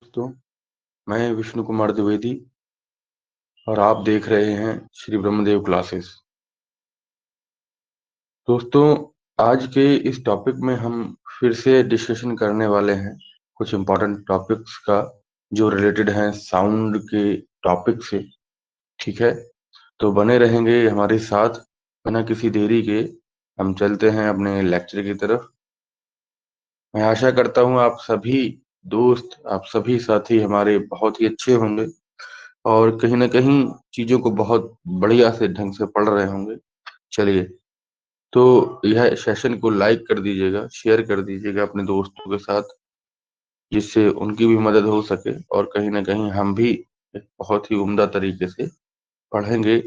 दोस्तों, मैं विष्णु कुमार द्विवेदी और आप देख रहे हैं श्री ब्रह्मदेव क्लासेस। दोस्तों, आज के इस टॉपिक में हम फिर से डिस्कशन करने वाले हैं कुछ इम्पोर्टेंट टॉपिक्स का जो रिलेटेड हैं साउंड के टॉपिक से। ठीक है, तो बने रहेंगे हमारे साथ। बिना किसी देरी के हम चलते हैं अपने लेक्चर की तरफ। मैं आशा करता हूँ आप सभी दोस्त, आप सभी साथी हमारे बहुत ही अच्छे होंगे और कहीं न कहीं चीज़ों को बहुत बढ़िया से ढंग से पढ़ रहे होंगे। चलिए, तो यह सेशन को लाइक कर दीजिएगा, शेयर कर दीजिएगा अपने दोस्तों के साथ, जिससे उनकी भी मदद हो सके और कहीं न कहीं हम भी एक बहुत ही उम्दा तरीके से पढ़ेंगे।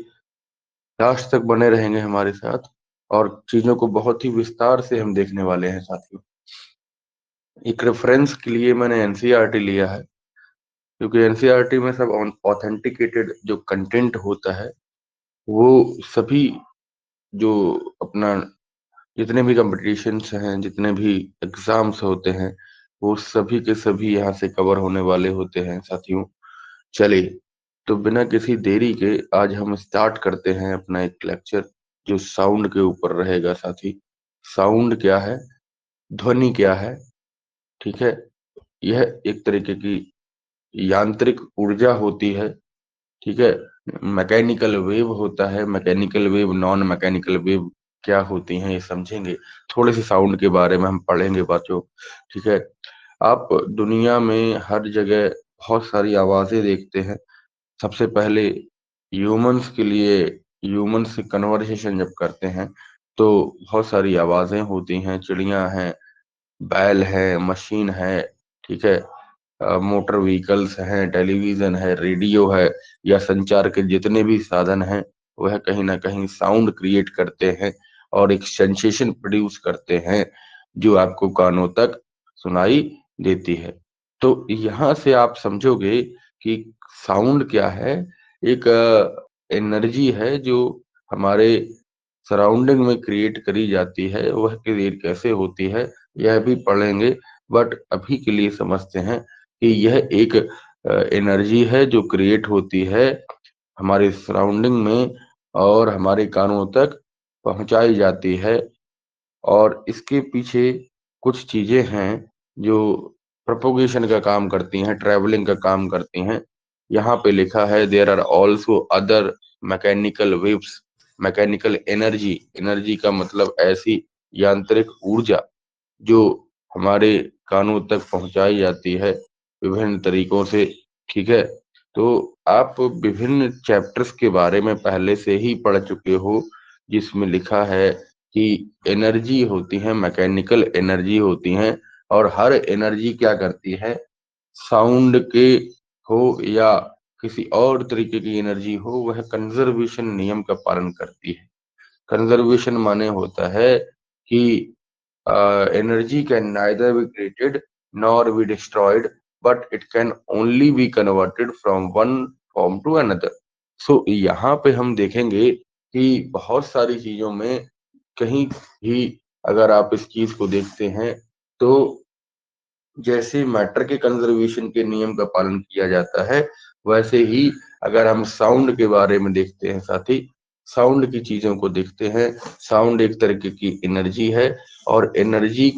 लास्ट तक बने रहेंगे हमारे साथ और चीज़ों को बहुत ही विस्तार से हम देखने वाले हैं साथियों। एक रेफ़रेंस के लिए मैंने एनसीईआरटी लिया है, क्योंकि एनसीईआरटी में सब ऑथेंटिकेटेड जो कंटेंट होता है, वो सभी जो अपना जितने भी कॉम्पिटिशन्स हैं, जितने भी एग्ज़ाम्स होते हैं, वो सभी के सभी यहाँ से कवर होने वाले होते हैं साथियों। चलिए, तो बिना किसी देरी के आज हम स्टार्ट करते हैं अपना एक लेक्चर जो साउंड के ऊपर रहेगा साथी। साउंड क्या है? ध्वनि क्या है? ठीक है? यह एक तरीके की यांत्रिक ऊर्जा होती है, ठीक है? मैकेनिकल वेव होता है, mechanical wave, non mechanical wave क्या होती हैं ये समझेंगे। थोड़े से साउंड के बारे में हम पढ़ेंगे बच्चों, ठीक है? आप दुनिया में हर जगह बहुत सारी आवाज़ें देखते हैं। सबसे पहले ह्यूमन्स के लिए ह्यूमन्स से कन्वर्सेशन जब करते हैं, तो बहुत सारी आवाज़ें होती हैं, चिड़िया हैं, बैल है, मशीन है, ठीक है? मोटर व्हीकल्स हैं, टेलीविज़न है, रेडियो है या संचार के जितने भी साधन हैं, वह कहीं न कहीं साउंड क्रिएट करते हैं और एक सेंसेशन प्रोड्यूस करते हैं, जो आपको कानों तक सुनाई देती है। तो यहाँ से आप समझोगे कि साउंड क्या है? एक एनर्जी है जो हमारे सराउंडिंग में क्रिएट करी जाती है, वह क्रिएट कैसे होती है, यह भी पढ़ेंगे। बट अभी के लिए समझते हैं कि यह एक एनर्जी है जो क्रिएट होती है हमारे सराउंडिंग में और हमारे कानों तक पहुँचाई जाती है और इसके पीछे कुछ चीज़ें हैं जो प्रोपेगेशन का काम करती हैं, ट्रैवलिंग का काम करती हैं। यहाँ पे लिखा है there are also other mechanical waves, mechanical energy, energy का मतलब ऐसी यांत्रिक ऊर्जा जो हमारे कानों तक पहुँचाई जाती है विभिन्न तरीकों से, ठीक है? तो आप विभिन्न चैप्टर्स के बारे में पहले से ही पढ़ चुके हो, जिसमें लिखा है कि एनर्जी होती है, मैकेनिकल एनर्जी होती हैं और हर एनर्जी क्या करती है, साउंड के हो या किसी और तरीके की एनर्जी हो, वह कंज़र्वेशन नियम का पालन करती है। कंज़र्वेशन माने होता है कि energy can neither be created nor be destroyed, but it can only be converted from one form to another. So यहाँ पे हम देखेंगे कि बहुत सारी चीजों में कहीं भी अगर आप इस चीज को देखते हैं तो जैसे मैटर के कंजर्वेशन के नियम का पालन किया जाता है, वैसे ही अगर हम साउंड के बारे में देखते हैं साथी, साउंड की चीजों को देखते हैं, साउंड एक तरीके की एनर्जी है और एनर्जी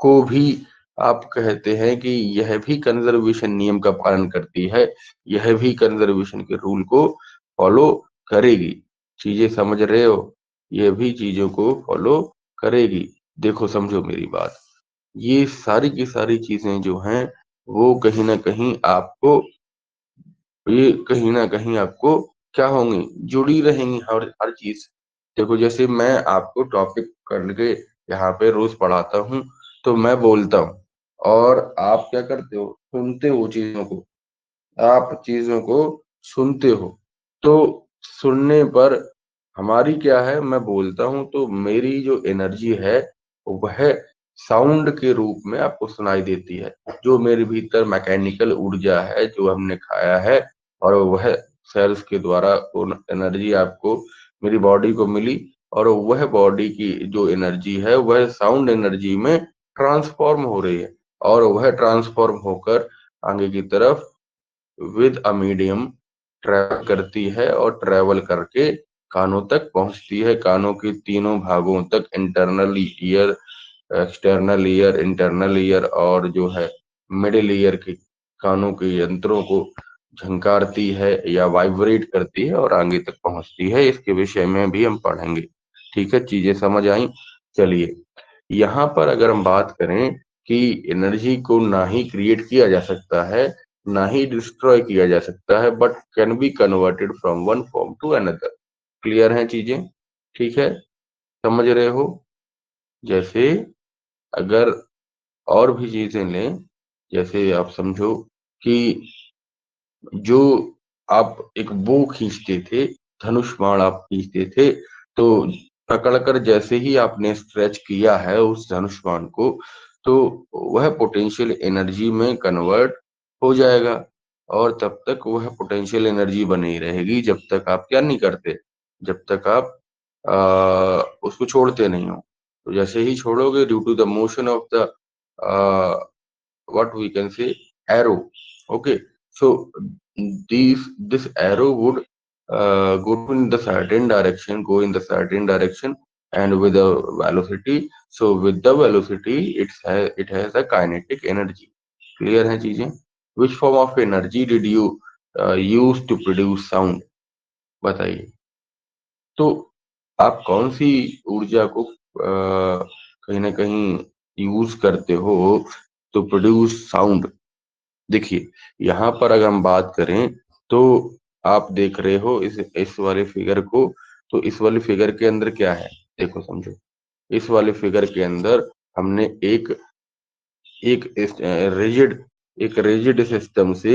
को भी आप कहते हैं कि यह भी कंजर्वेशन नियम का पालन करती है, यह भी कंजर्वेशन के रूल को फॉलो करेगी। चीजें समझ रहे हो? यह भी चीजों को फॉलो करेगी। देखो समझो मेरी बात। ये सारी की सारी चीजें जो हैं, वो कहीं न कहीं आपको ये कहीं न कहीं आपको क्या होंगी, जुड़ी रहेंगी हर चीज़। देखो जैसे मैं आपको टॉपिक करके यहाँ पे रोज़ पढ़ाता हूँ, तो मैं बोलता हूँ और आप क्या करते हो, सुनते हो चीज़ों को। आप चीज़ों को सुनते हो, तो सुनने पर हमारी क्या है, मैं बोलता हूँ तो मेरी जो एनर्जी है, वह साउंड के रूप में आपको सुनाई देती है। जो मेरे भीतर मैकेनिकल ऊर्जा है, जो हमने खाया है और वह सेल्स के द्वारा वो एनर्जी आपको मेरी बॉडी को मिली और वह बॉडी की जो एनर्जी है, वह साउंड एनर्जी में ट्रांसफ़ॉर्म हो रही है और वह ट्रांसफ़ॉर्म होकर आगे की तरफ विद अ मीडियम ट्रैवल करती है और ट्रैवल करके कानों तक पहुंचती है। कानों के तीनों भागों तक, internal ear, external ear, internal ear और जो है मिडिल ईयर के कानों के यंत्रों को झंकारती है या वाइब्रेट करती है और आगे तक पहुंचती है। इसके विषय में भी हम पढ़ेंगे। ठीक है, चीजें समझ आई। चलिए, यहाँ पर अगर हम बात करें कि एनर्जी को ना ही क्रिएट किया जा सकता है, ना ही डिस्ट्रॉय किया जा सकता है, but can be converted from one form to another. Clear है चीजें? ठीक है, समझ रहे हो? जैसे अगर और भी चीजें लें, जैसे आप समझो कि जो आप एक बो खींचते थे, धनुष बाण आप खींचते थे, तो पकड़कर जैसे ही आपने स्ट्रेच किया है उस धनुष बाण को, तो वह पोटेंशियल एनर्जी में कन्वर्ट हो जाएगा और तब तक वह पोटेंशियल एनर्जी बनी रहेगी जब तक आप क्या नहीं करते, जब तक आप उसको छोड़ते नहीं हो। तो जैसे ही छोड़ोगे, due to the motion of the what we can say arrow, okay, so this arrow would go in the certain direction, and with the velocity, so with the velocity it has a kinetic energy. Clear है चीजें? Which form of energy did you use to produce sound? बताइए। तो आप कौन सी ऊर्जा को कहीं ना कहीं यूज करते हो तो प्रोड्यूस साउंड? देखिए, यहाँ पर अगर हम बात करें तो आप देख रहे हो इस वाले फिगर को, तो इस वाले फिगर के अंदर क्या है, देखो समझो। इस वाले फिगर के अंदर हमने एक रिजिड एक रिजिड सिस्टम से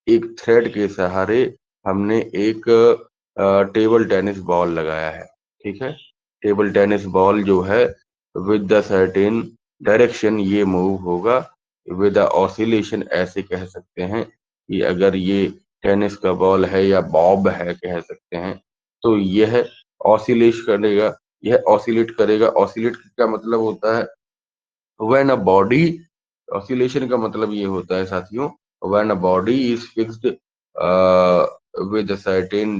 एक थ्रेड के सहारे हमने एक टेबल टेनिस बॉल लगाया है। ठीक है, टेबल टेनिस बॉल जो है विद द सर्टेन डायरेक्शन ये मूव होगा, विद ऑसिलेशन ऐसे कह सकते हैं कि अगर ये टेनिस का बॉल है या बॉब है कह सकते हैं, तो यह ऑसिलेट करेगा। यह ऑसिलेट करेगा। ऑसिलेट का मतलब होता है व्हेन अ बॉडी, ऑसिलेशन का मतलब ये होता है साथियों, when a body is fixed with a certain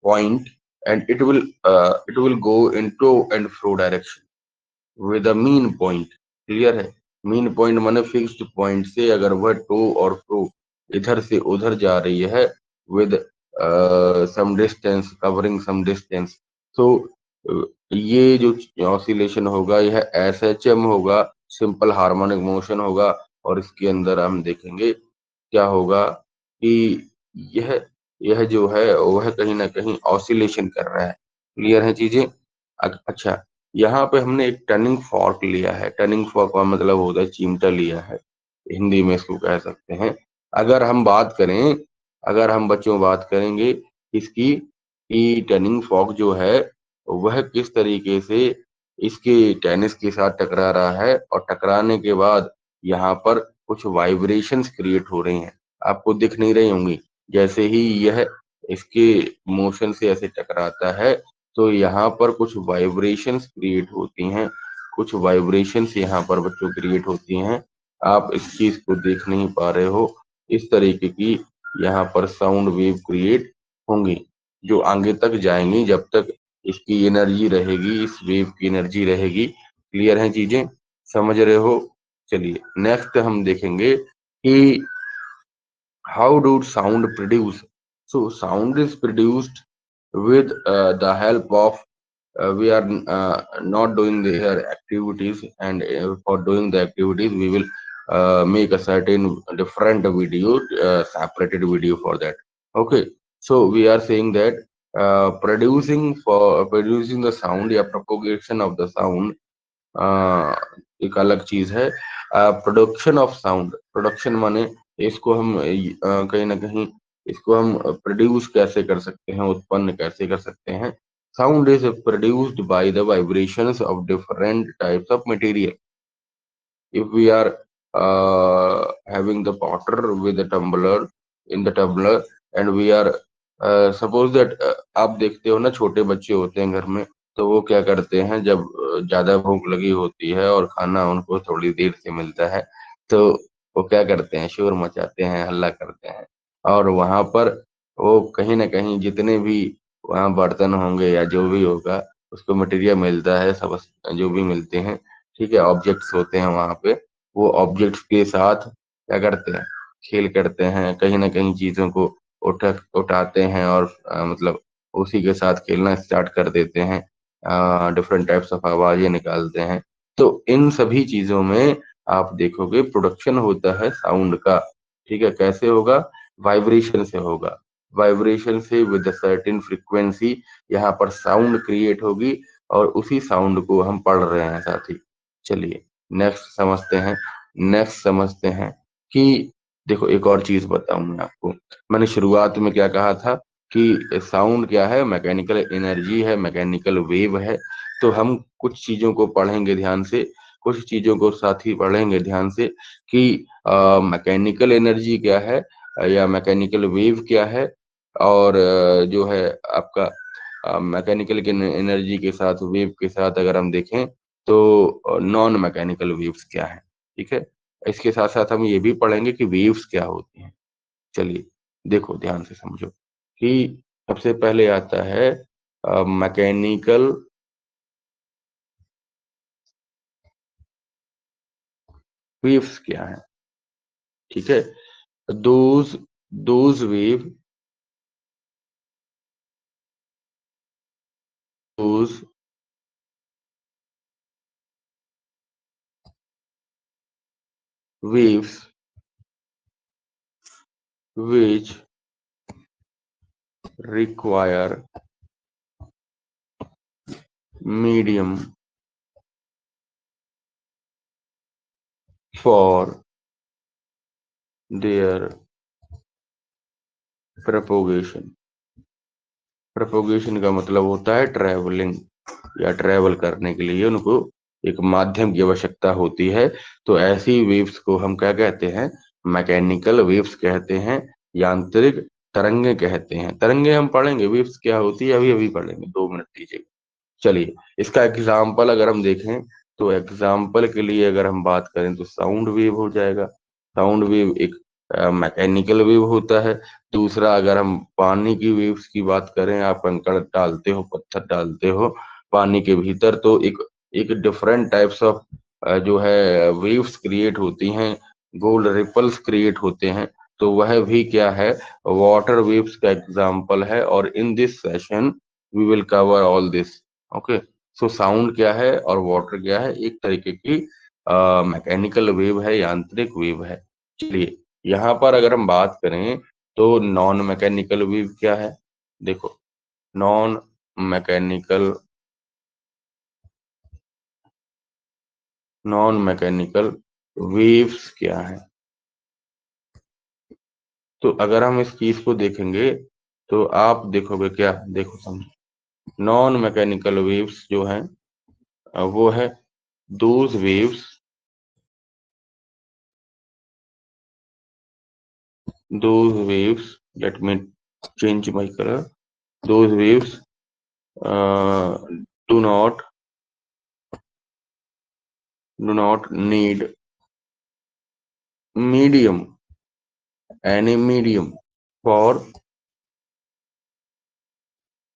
point and it will go into and fro direction with a mean point। Clear है? मीन पॉइंट माने फिक्स्ड पॉइंट से अगर वह टू और फ्रो इधर से उधर जा रही है with some distance, covering some distance, तो ये जो ऑसिलेशन होगा यह एसएचएम होगा, सिंपल हार्मोनिक मोशन होगा। और इसके अंदर हम देखेंगे क्या होगा कि यह यह जो है वह कहीं ना कहीं ऑसिलेशन कर रहा है। क्लियर है चीजें? अच्छा, यहाँ पे हमने एक टर्निंग फॉर्क लिया है। टर्निंग फॉर्क का मतलब होता है चिमटा लिया है, हिंदी में इसको कह सकते हैं। अगर हम बात करें, अगर हम बच्चों बात करेंगे इसकी कि टर्निंग फॉर्क जो है वह किस तरीके से इसके टेनिस के साथ टकरा रहा है और टकराने के बाद यहाँ पर कुछ वाइब्रेशंस क्रिएट हो रही हैं, आपको दिख नहीं रही होंगी। जैसे ही यह इसके मोशन से ऐसे टकराता है तो यहाँ पर कुछ वाइब्रेशंस क्रिएट होती हैं, कुछ वाइब्रेशंस यहाँ पर बच्चों क्रिएट होती हैं। आप इस चीज को देख नहीं पा रहे हो। इस तरीके की यहाँ पर साउंड वेव क्रिएट होंगी जो आगे तक जाएंगी जब तक इसकी एनर्जी रहेगी, इस वेव की एनर्जी रहेगी। क्लियर है चीजें? समझ रहे हो? चलिए, नेक्स्ट हम देखेंगे कि how do sound produce? So sound is produced with the help of we are not doing their activities, and for doing the activities we will make a certain different video, separated video for that. Okay, so we are saying that producing the sound, या propagation of the sound एक अलग चीज है। Production of sound, production माने इसको हम कहीं ना कहीं इसको हम प्रोड्यूस कैसे कर सकते हैं, उत्पन्न कैसे कर सकते हैं। Sound is produced by the vibrations of different types of material. if we are having the water with the tumbler, in the tumbler, and we are suppose that आप देखते हो ना, छोटे बच्चे होते हैं घर में, तो वो क्या करते हैं जब ज्यादा भूख लगी होती है और खाना उनको थोड़ी देर से मिलता है, तो वो क्या करते हैं, शोर मचाते हैं, हल्ला करते हैं। और वहां पर वो कहीं ना कहीं जितने भी वहाँ बर्तन होंगे या जो भी होगा, उसको मटेरियल मिलता है, सब जो भी मिलते हैं, ठीक है, ऑब्जेक्ट्स होते हैं वहां पे, वो ऑब्जेक्ट्स के साथ क्या करते हैं, खेल करते हैं, कहीं ना कहीं चीजों को उठाते हैं और मतलब उसी के साथ खेलना स्टार्ट कर देते हैं, डिफरेंट टाइप्स ऑफ आवाजें निकालते हैं। तो इन सभी चीजों में आप देखोगे प्रोडक्शन होता है साउंड का। ठीक है, कैसे होगा, वाइब्रेशन से होगा। वाइब्रेशन से विद सर्टेन फ्रीक्वेंसी यहाँ पर साउंड क्रिएट होगी, और उसी साउंड को हम पढ़ रहे हैं साथी। चलिए नेक्स्ट समझते हैं कि देखो, एक और चीज बताऊं मैं आपको। मैंने शुरुआत में क्या कहा था कि साउंड क्या है, मैकेनिकल एनर्जी है, मैकेनिकल वेव है। तो हम कुछ चीजों को पढ़ेंगे ध्यान से, कुछ चीजों को साथ ही पढ़ेंगे ध्यान से कि मैकेनिकल एनर्जी क्या है, या मैकेनिकल वेव क्या है, और जो है आपका मैकेनिकल के एनर्जी के साथ, वेव के साथ अगर हम देखें तो नॉन मैकेनिकल वेव्स क्या है। ठीक है, इसके साथ साथ हम ये भी पढ़ेंगे कि वेव्स क्या होती हैं। चलिए, देखो ध्यान से समझो कि सबसे पहले आता है मैकेनिकल वेव्स क्या है। ठीक है, those those those waves which require medium for their propagation। Propagation का मतलब होता है ट्रैवलिंग, या ट्रैवल करने के लिए उनको एक माध्यम की आवश्यकता होती है। तो ऐसी वेव्स को हम क्या कहते हैं, मैकेनिकल वेव्स कहते हैं, यांत्रिक तरंगे कहते हैं। तरंगे हम पढ़ेंगे, वेव्स क्या होती है अभी अभी पढ़ेंगे, 2 मिनट दीजिए। चलिए, इसका एग्जाम्पल अगर हम देखें, तो एग्जाम्पल के लिए अगर हम बात करें तो साउंड वेव हो जाएगा। साउंड वेव एक मैकेनिकल वेव होता है। दूसरा, अगर हम पानी की वेव्स की बात करें, आप कंकड़ डालते हो, पत्थर डालते हो पानी के भीतर, तो एक एक डिफरेंट टाइप्स ऑफ जो है वेव्स क्रिएट होती हैं, गोल्ड रिपल्स क्रिएट होते हैं। तो वह भी क्या है, वाटर वेव्स का एग्जाम्पल है। और in this session we will cover all this. Okay, so sound क्या है और वाटर क्या है, एक तरीके की मैकेनिकल वेव है, यांत्रिक वेव है। चलिए, यहाँ पर अगर हम बात करें तो नॉन मैकेनिकल वेव क्या है। देखो, non mechanical non mechanical waves क्या है। तो अगर हम इस चीज को देखेंगे तो आप देखोगे क्या, देखो समझो, नॉन मैकेनिकल वेव्स जो है वो है those waves those waves let me change my color, those waves uh, do not do not need medium, any medium for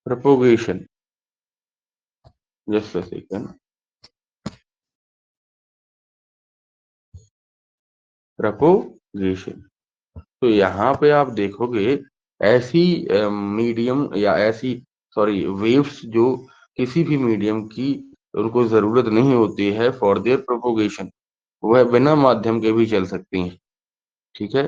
propagation। just a second, propagation। तो यहाँ पे आप देखोगे ऐसी मीडियम या ऐसी, सॉरी, वेव्स जो किसी भी मीडियम की उनको जरूरत नहीं होती है फॉर देयर प्रोपोगेशन, वह बिना माध्यम के भी चल सकती हैं। ठीक है,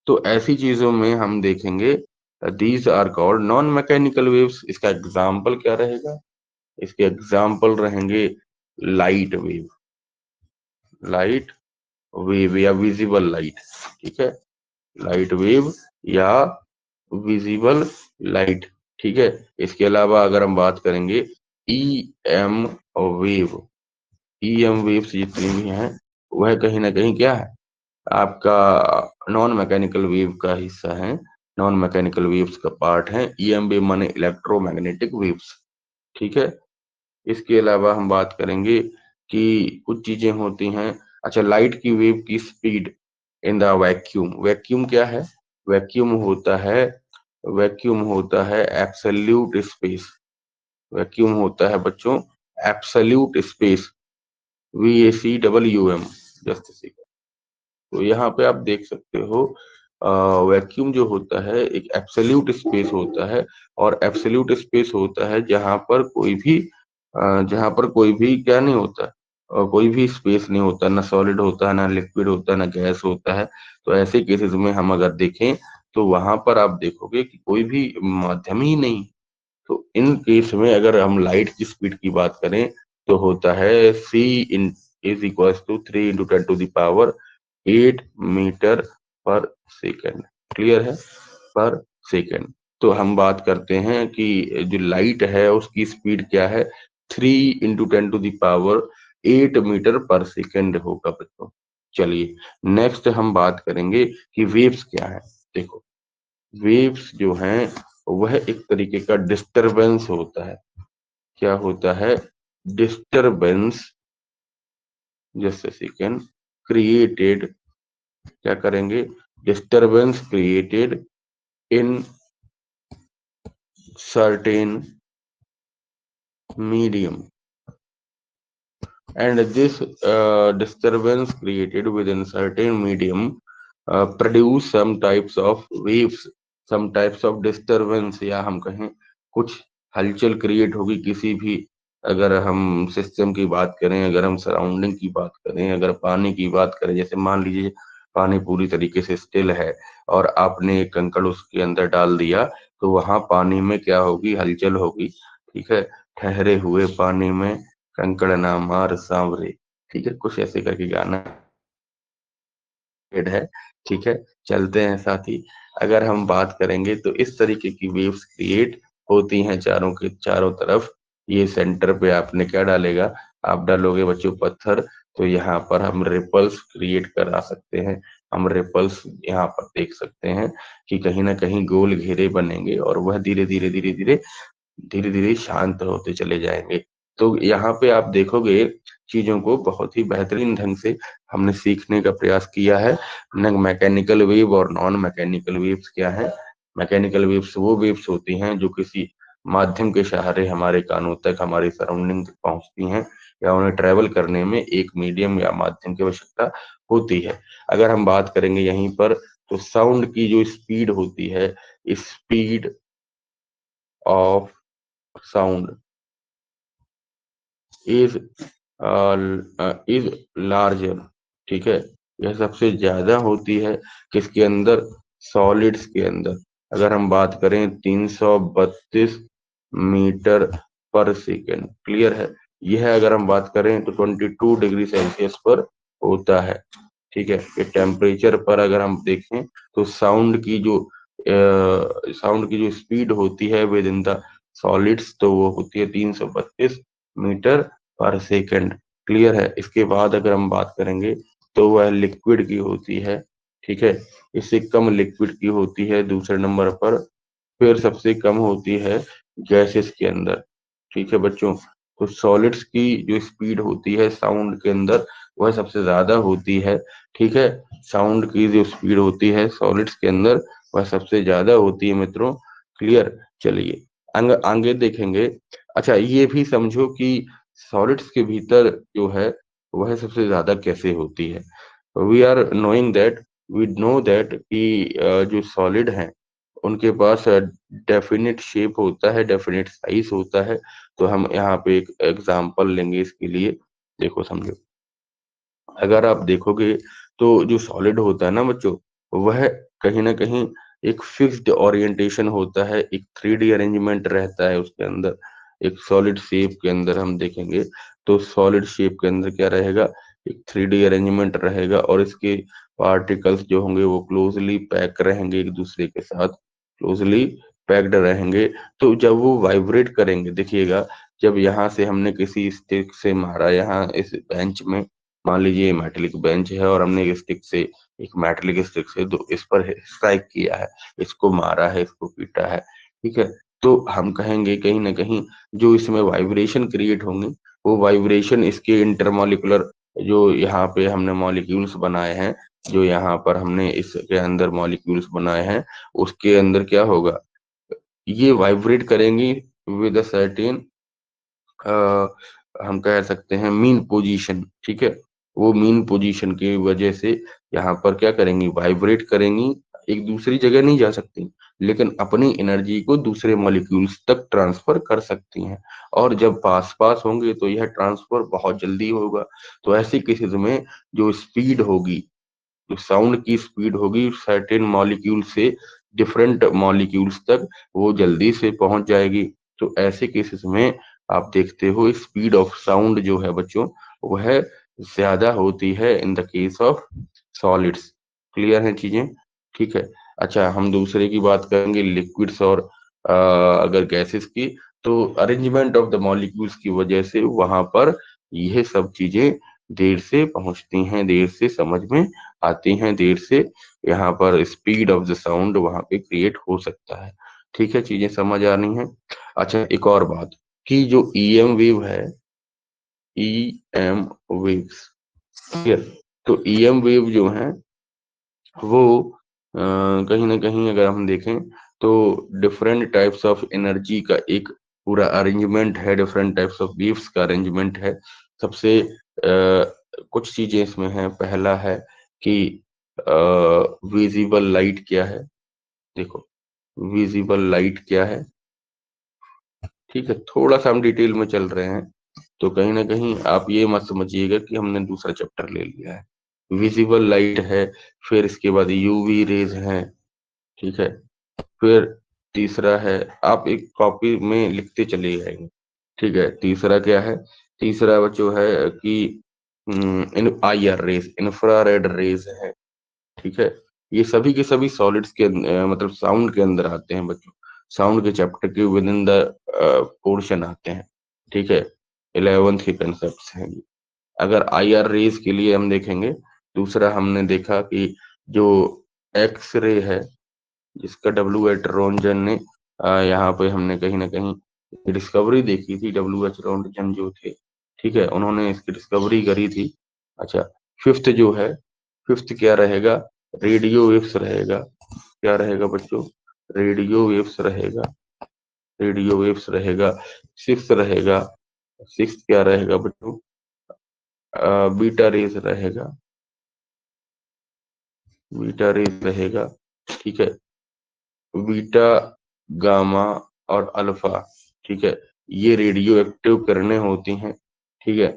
तो ऐसी चीजों में हम देखेंगे these are called non mechanical waves. इसका एग्जाम्पल क्या रहेगा, इसके एग्जाम्पल रहेंगे लाइट वेव, लाइट वेव या विजिबल लाइट। ठीक है, लाइट वेव या विजिबल लाइट। ठीक है, इसके अलावा अगर हम बात करेंगे E M wave, E M waves जितनी भी हैं वह कहीं ना कहीं क्या है, आपका नॉन मैकेनिकल वेव का हिस्सा है, नॉन मैकेनिकल वेव्स का पार्ट है। ईएमवी माने इलेक्ट्रोमैग्नेटिक वेव्स। ठीक है, इसके अलावा हम बात करेंगे कि कुछ चीजें होती हैं। अच्छा, लाइट की वेव की speed, in the vacuum. Vacuum क्या है? वैक्यूम होता है, वैक्यूम होता है एब्सोल्यूट स्पेस। वैक्यूम होता है बच्चों absolute space, VACUUM। Just see. तो यहाँ पे आप देख सकते हो वैक्यूम जो होता है एक एब्सोल्यूट स्पेस होता है, और एब्सोल्यूट स्पेस होता है जहां पर कोई भी जहां पर कोई भी क्या नहीं होता, कोई भी स्पेस नहीं होता, ना सॉलिड होता है, ना लिक्विड होता है, ना गैस होता है। तो ऐसे केसेस में हम अगर देखें तो वहां पर आप देखोगे कि कोई भी माध्यम ही नहीं। तो इन केस में अगर हम लाइट की स्पीड की बात करें तो होता है C in is equal to 3 × 10⁸ metre per second. Clear है? Per second. तो हम बात करते हैं कि जो लाइट है उसकी स्पीड क्या है, 3 × 10⁸ मीटर पर सेकेंड होगा बच्चों। चलिए नेक्स्ट हम बात करेंगे कि वेव्स क्या है। देखो वेव्स जो हैं वह एक तरीके का डिस्टरबेंस होता है। क्या होता है? डिस्टरबेंस। Just second. क्रिएटेड, क्या करेंगे? Disturbance created in certain medium, and this disturbance created within certain medium produce some types of waves, some types of disturbance, या हम कहें कुछ हलचल क्रिएट होगी किसी भी, अगर हम सिस्टम की बात करें, अगर हम सराउंडिंग की बात करें, अगर पानी की बात करें, जैसे मान लीजिए पानी पूरी तरीके से स्टिल है और आपने एक कंकड़ उसके अंदर डाल दिया, तो वहां पानी में क्या होगी? हलचल होगी। ठीक है? ठहरे हुए पानी में कंकड़ ना मार सांवरे। ठीक है? कुछ ऐसे करके गाना है। ठीक है? चलते हैं साथी। अगर हम बात करेंगे तो इस तरीके की वेव्स क्रिएट होती हैं चारों के चारों तरफ। ये सेंटर पे आपने क्या डालेगा? आप डालोगे बच्चों पत्थर, तो यहाँ पर हम रिपल्स क्रिएट करा सकते हैं। हम रिपल्स यहाँ पर देख सकते हैं कि कहीं ना कहीं गोल घेरे बनेंगे और वह धीरे धीरे धीरे धीरे धीरे धीरे शांत होते चले जाएंगे। तो यहाँ पे आप देखोगे चीजों को बहुत ही बेहतरीन ढंग से हमने सीखने का प्रयास किया है। न मैकेनिकल वेव और नॉन मैकेनिकल वेव्स क्या है? मैकेनिकल वेव्स वो वेव्स होती हैं जो किसी माध्यम के सहारे हमारे कानों तक, हमारी सराउंडिंग तक पहुंचती हैं, या उन्हें ट्रेवल करने में एक मीडियम या माध्यम की आवश्यकता होती है। अगर हम बात करेंगे यहीं पर तो साउंड की जो स्पीड होती है, speed of sound is is larger. ठीक है? यह सबसे ज्यादा होती है किसके अंदर? सॉलिड्स के अंदर। अगर हम बात करें 332 मीटर पर सेकेंड। क्लियर है? यह अगर हम बात करें तो 22 डिग्री सेल्सियस पर होता है। ठीक है? ये टेम्परेचर पर अगर हम देखें तो साउंड की जो स्पीड होती है विद इन द सॉलिड्स, तो वो होती है 332 मीटर पर सेकंड। क्लियर है? इसके बाद अगर हम बात करेंगे तो वह लिक्विड की होती है। ठीक है? इससे कम लिक्विड की होती है दूसरे नंबर पर। फिर सबसे कम होती है गैसेस के अंदर। ठीक है बच्चों? तो सॉलिड्स की जो स्पीड होती है साउंड के अंदर वह सबसे ज्यादा होती है। ठीक है? साउंड की जो स्पीड होती है सॉलिड्स के अंदर वह सबसे ज्यादा होती है मित्रों। क्लियर? चलिए आगे देखेंगे। अच्छा ये भी समझो कि सॉलिड्स के भीतर जो है वह सबसे ज्यादा कैसे होती है। We are knowing that, we know that कि जो सॉलिड है उनके पास डेफिनेट शेप होता है, डेफिनेट साइज होता है। तो हम यहाँ पे एक एग्जांपल लेंगे इसके लिए। देखो समझो, अगर आप देखोगे तो जो सॉलिड होता है ना बच्चों, वह कहीं ना कहीं एक फिक्स्ड ओरिएंटेशन होता है, एक 3D अरेंजमेंट रहता है उसके अंदर। एक सॉलिड शेप के अंदर हम देखेंगे तो सॉलिड शेप के अंदर क्या रहेगा? एक 3D अरेंजमेंट रहेगा, और इसके पार्टिकल्स जो होंगे वो क्लोजली पैक रहेंगे एक दूसरे के साथ, क्लोजली पैक्ड रहेंगे। तो जब वो वाइब्रेट करेंगे, देखिएगा, जब यहाँ से हमने किसी स्टिक से मारा यहाँ इस बेंच में, मान लीजिए मेटेलिक बेंच है और हमने एक मेटेलिक स्टिक से दो इस पर स्ट्राइक किया है, इसको मारा है, इसको पीटा है। ठीक है? तो हम कहेंगे कहीं ना कहीं जो इसमें वाइब्रेशन क्रिएट होंगे, वो वाइब्रेशन इसके इंटरमॉलिक्यूलर जो यहाँ पे हमने मॉलिक्यूल्स बनाए हैं जो यहाँ पर हमने इसके अंदर मॉलिक्यूल्स बनाए हैं, उसके अंदर क्या होगा, ये वाइब्रेट करेंगी विद अ सर्टेन, हम कह सकते हैं मीन पोजीशन, ठीक है। वो मीन पोजीशन की वजह से यहाँ पर क्या करेंगी, वाइब्रेट करेंगी, एक दूसरी जगह नहीं जा सकती, लेकिन अपनी एनर्जी को दूसरे मॉलिक्यूल्स तक ट्रांसफर कर सकती हैं। और जब पास पास होंगे तो यह ट्रांसफर बहुत जल्दी होगा। तो ऐसी केसेस में जो स्पीड होगी, जो साउंड की स्पीड होगी सर्टेन मॉलिक्यूल से डिफरेंट मॉलिक्यूल्स तक, वो जल्दी से पहुंच जाएगी। तो ऐसे केसेस में आप देखते हो स्पीड ऑफ साउंड जो है बच्चों, वह ज्यादा होती है in the case of solids. Clear है चीजें? ठीक है। अच्छा, हम दूसरे की बात करेंगे लिक्विड्स और अगर गैसेस की, तो अरेंजमेंट ऑफ द मॉलिक्यूल्स की वजह से वहां पर यह सब चीजें देर से पहुंचती हैं, देर से समझ में आती हैं, देर से यहाँ पर स्पीड ऑफ द साउंड वहां पे क्रिएट हो सकता है। ठीक है, चीजें समझ आ रही हैं। अच्छा, एक और बात कि जो ईएम वेव है, ईएम वेव्स, क्लियर, तो ईएम वेव जो है वो कहीं ना कहीं अगर हम देखें तो डिफरेंट टाइप्स ऑफ एनर्जी का एक पूरा अरेंजमेंट है, डिफरेंट टाइप्स ऑफ वेव्स का अरेंजमेंट है। सबसे कुछ चीजें इसमें हैं। पहला है कि विजिबल लाइट क्या है, देखो, विजिबल लाइट क्या है, ठीक है। थोड़ा सा हम डिटेल में चल रहे हैं, तो कहीं ना कहीं आप ये मत समझिएगा कि हमने दूसरा चैप्टर ले लिया है। विजिबल लाइट है, फिर इसके बाद यूवी रेज है, ठीक है। फिर तीसरा है, आप एक कॉपी में लिखते चले जाएंगे, ठीक है। तीसरा क्या है, तीसरा बच्चों है कि in IR rays, infrared rays है, ठीक है। ये सभी के सभी सॉलिड्स के मतलब साउंड के अंदर आते हैं बच्चों, साउंड के चैप्टर के विद इन द पोर्शन आते हैं, ठीक है। 11th के कंसेप्ट हैं ये। अगर आईआर रेज के लिए हम देखेंगे, दूसरा हमने देखा कि जो एक्स रे है, जिसका डब्ल्यू एच रोन्जन ने यहाँ पे हमने कहीं ना कहीं डिस्कवरी देखी थी, डब्ल्यू एच रोन्जन जो थे, ठीक है, उन्होंने इसकी डिस्कवरी करी थी। अच्छा, फिफ्थ जो है, फिफ्थ क्या रहेगा, रेडियो वेव्स रहेगा। क्या रहेगा बच्चों, रेडियो वेव्स रहेगा, रेडियो वेव्स रहेगा। सिक्स रहेगा, सिक्स क्या रहेगा बच्चों, बीटा रेज रहेगा, बीटा रेज रहेगा, ठीक है। बीटा, गामा और अल्फा, ठीक है, ये रेडियो एक्टिव किरणें होती हैं, ठीक है।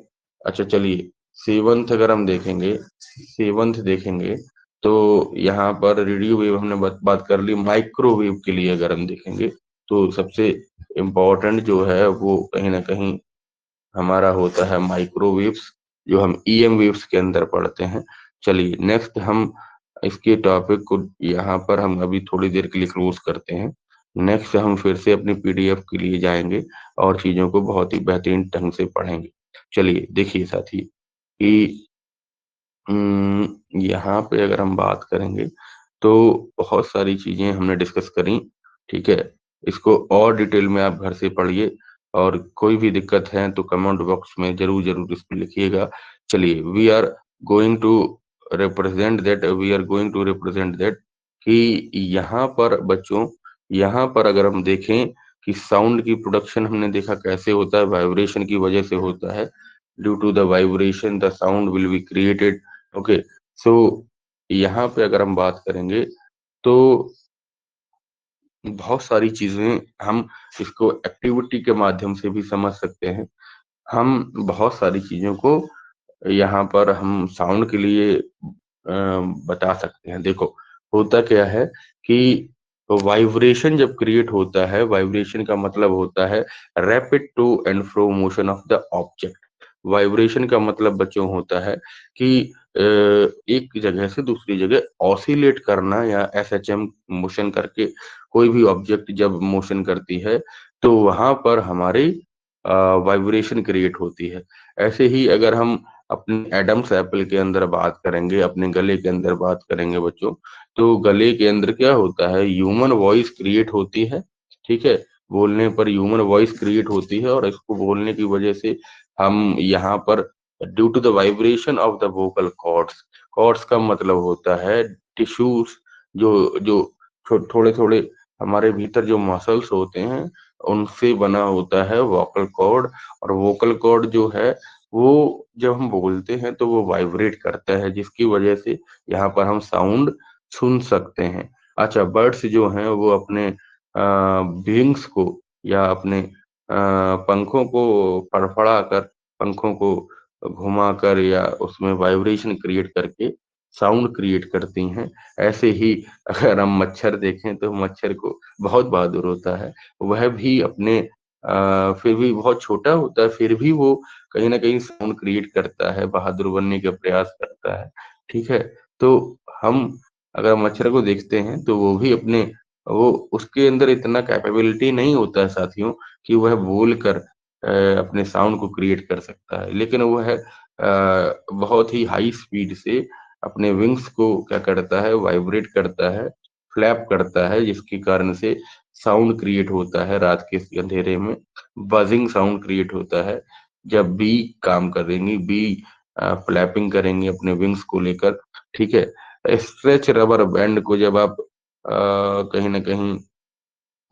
अच्छा चलिए, सेवंथ अगर हम देखेंगे, सेवंथ देखेंगे तो यहाँ पर रेडियो वेव हमने बात कर ली। माइक्रोवेव के लिए अगर हम देखेंगे तो सबसे इम्पोर्टेंट जो है वो कहीं ना कहीं हमारा होता है माइक्रोवेव्स, जो हम ईएम वेव्स के अंदर पढ़ते हैं। चलिए नेक्स्ट हम इसके टॉपिक को यहाँ पर हम अभी थोड़ी देर के लिए क्लोज करते हैं। नेक्स्ट हम फिर से अपनी पीडीएफ के लिए जाएंगे और चीजों को बहुत ही बेहतरीन ढंग से पढ़ेंगे। चलिए देखिए साथी कि यहाँ पे अगर हम बात करेंगे तो बहुत सारी चीजें हमने डिस्कस करी, ठीक है। इसको और डिटेल में आप घर से पढ़िए, और कोई भी दिक्कत है तो कमेंट बॉक्स में जरूर जरूर इस पे लिखिएगा। चलिए, we are going to represent that, we are going to represent that कि यहाँ पर बच्चों, यहाँ पर अगर हम देखें कि साउंड की प्रोडक्शन हमने देखा कैसे होता है, वाइब्रेशन की वजह से होता है। Due to the vibration the sound will be created. Okay, so यहाँ पे अगर हम बात करेंगे तो बहुत सारी चीजें हम इसको एक्टिविटी के माध्यम से भी समझ सकते हैं। हम बहुत सारी चीजों को यहाँ पर हम साउंड के लिए बता सकते हैं। देखो, होता क्या है कि वाइब्रेशन जब क्रिएट होता है, वाइब्रेशन का मतलब होता है rapid to and fro motion of the object. Vibration का मतलब बच्चों होता है कि एक जगह से दूसरी जगह ऑसिलेट करना, या एसएचएम मोशन करके कोई भी ऑब्जेक्ट जब मोशन करती है तो वहां पर हमारी वाइब्रेशन क्रिएट होती है। ऐसे ही अगर हम अपने एडम्स एप्पल के अंदर बात करेंगे, अपने गले के अंदर बात करेंगे बच्चों, तो गले के अंदर क्या होता है, ह्यूमन वॉइस क्रिएट होती है, ठीक है। बोलने पर ह्यूमन वॉइस क्रिएट होती है, और इसको बोलने की वजह से हम यहाँ पर due to the vibration of the vocal cords, cords का मतलब होता है टिश्यूज, जो जो थोड़े थोड़े हमारे भीतर जो मसल्स होते हैं उनसे बना होता है वोकल कॉर्ड। और वोकल कॉर्ड जो है वो जब हम बोलते हैं तो वो वाइब्रेट करता है, जिसकी वजह से यहाँ पर हम साउंड सुन सकते हैं। अच्छा, बर्ड्स जो हैं वो अपने विंग्स को या अपने पंखों को फड़फड़ाकर, पंखों को घुमाकर या उसमें वाइब्रेशन क्रिएट करके साउंड क्रिएट करती हैं। ऐसे ही अगर हम मच्छर देखें तो मच्छर को बहुत बहादुर होता है। वह भी अपने फिर भी बहुत छोटा होता है, फिर भी वो कहीं न कहीं साउंड क्रिएट करता है, बहादुर बनने का प्रयास करता है। ठीक है? तो हम अगर मच्छर को देखते हैं तो वो भी अपने वो उसके अंदर इतना कैपेबिलिटी नहीं होता है साथियों कि वह बोलकर अपने साउंड को क्रिएट कर सकता है। लेकिन वह बहुत ही हाई स्पीड से अपने विंग्स को क्या करता है, वाइब्रेट करता है, फ्लैप करता है, जिसके कारण से साउंड क्रिएट होता है रात के इस अंधेरे में, बजिंग साउंड क्रिएट होता है। जब बी काम करेंगी, बी फ्लैपिंग करेंगी अपने विंग्स को लेकर, ठीक है? स्ट्रेच रबर बैंड को जब आप कहीं न कहीं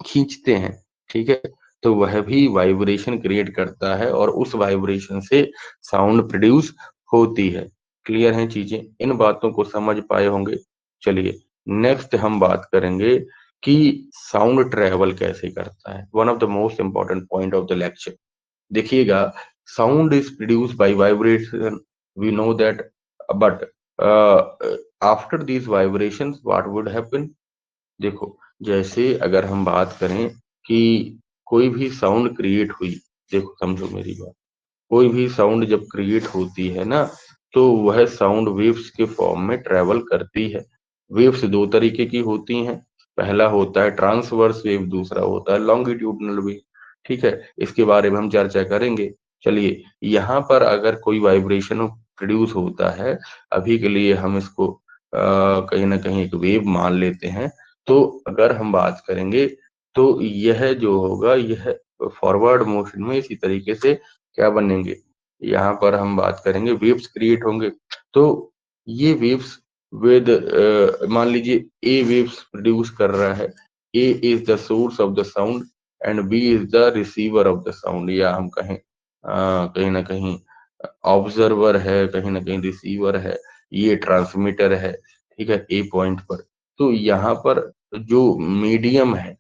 खींचते हैं, ठीक है? तो वह भी वाइब्रेशन क्रिएट करता है और उस वाइब्रेशन से साउंड प्रोड्यूस होती है। क्लियर हैं चीज़ें? इन बातों को समझ पाए होंगे। चलिए, नेक्स्ट हम बात करेंगे कि साउंड ट्रैवल कैसे करता है। One of the most important point of the lecture. देखिएगा, sound is produced by vibration, we know that, but after these vibrations what would happen? देखो, जैसे अगर हम बात करें कि कोई भी साउंड क्रिएट हुई, देखो समझो मेरी बात, कोई भी साउंड जब क्रिएट होती है ना, तो वह साउंड वेव्स के फॉर्म में ट्रैवल करती है। वेव्स 2 तरीके की होती हैं, पहला होता है ट्रांसवर्स वेव, दूसरा होता है लॉन्गिट्यूडिनल वेव, ठीक है? इसके बारे में हम चर्चा करेंगे। चलिए, यहाँ पर अगर कोई वाइब्रेशन प्रोड्यूस होता है, अभी के लिए हम इसको कहीं न कहीं एक वेव मान लेते हैं, तो अगर हम बात करेंगे, तो यह जो होगा, यह फॉरवर्ड मोशन में इसी तरीके से क्या बनेंगे, यहाँ पर हम बात करेंगे वेव्स क्रिएट होंगे। तो ये वेव्स विद मान लीजिए ए वेव्स प्रोड्यूस कर रहा है, A is the source of the sound and B is the receiver of the sound, या हम कहें कहीं ना कहीं ऑब्जर्वर है, कहीं ना कहीं रिसीवर है, ये ट्रांसमीटर है, ठीक है, ए पॉइंट पर। तो यहाँ पर जो मीडियम है,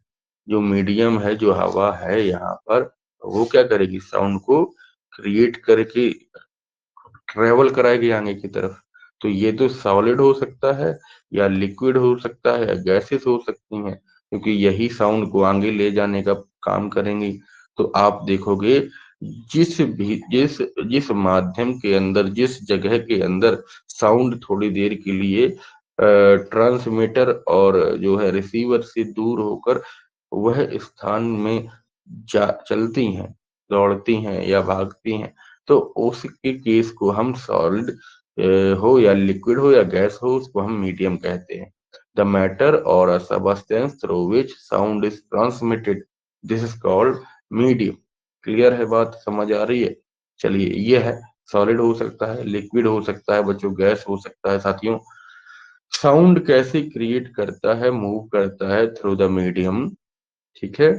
जो मीडियम है, जो हवा है यहाँ पर, वो क्या करेगी, साउंड को क्रिएट करके ट्रेवल कराएगी आगे की तरफ। तो ये तो सॉलिड हो सकता है, या लिक्विड हो सकता है, या गैसेस हो सकती हैं, क्योंकि यही साउंड को आगे ले जाने का काम करेंगी। तो आप देखोगे, जिस माध्यम के अंदर, जिस जगह के अंदर साउंड थोड़ी देर के लिए ट्रांसमीटर और जो है रिसीवर से दूर होकर वह स्थान में जा चलती हैं, दौड़ती हैं या भागती हैं, तो उसके केस को हम सॉलिड हो या लिक्विड हो या गैस हो, उसको हम मीडियम कहते हैं। द मैटर और a substance through which sound is transmitted, this is called medium. Clear है बात, समझ आ रही है? चलिए, ये है, सॉलिड हो सकता है, लिक्विड हो सकता है बच्चों, गैस हो सकता है साथियों। साउंड कैसे क्रिएट करता है, मूव करता है थ्रू द मीडियम, ठीक है?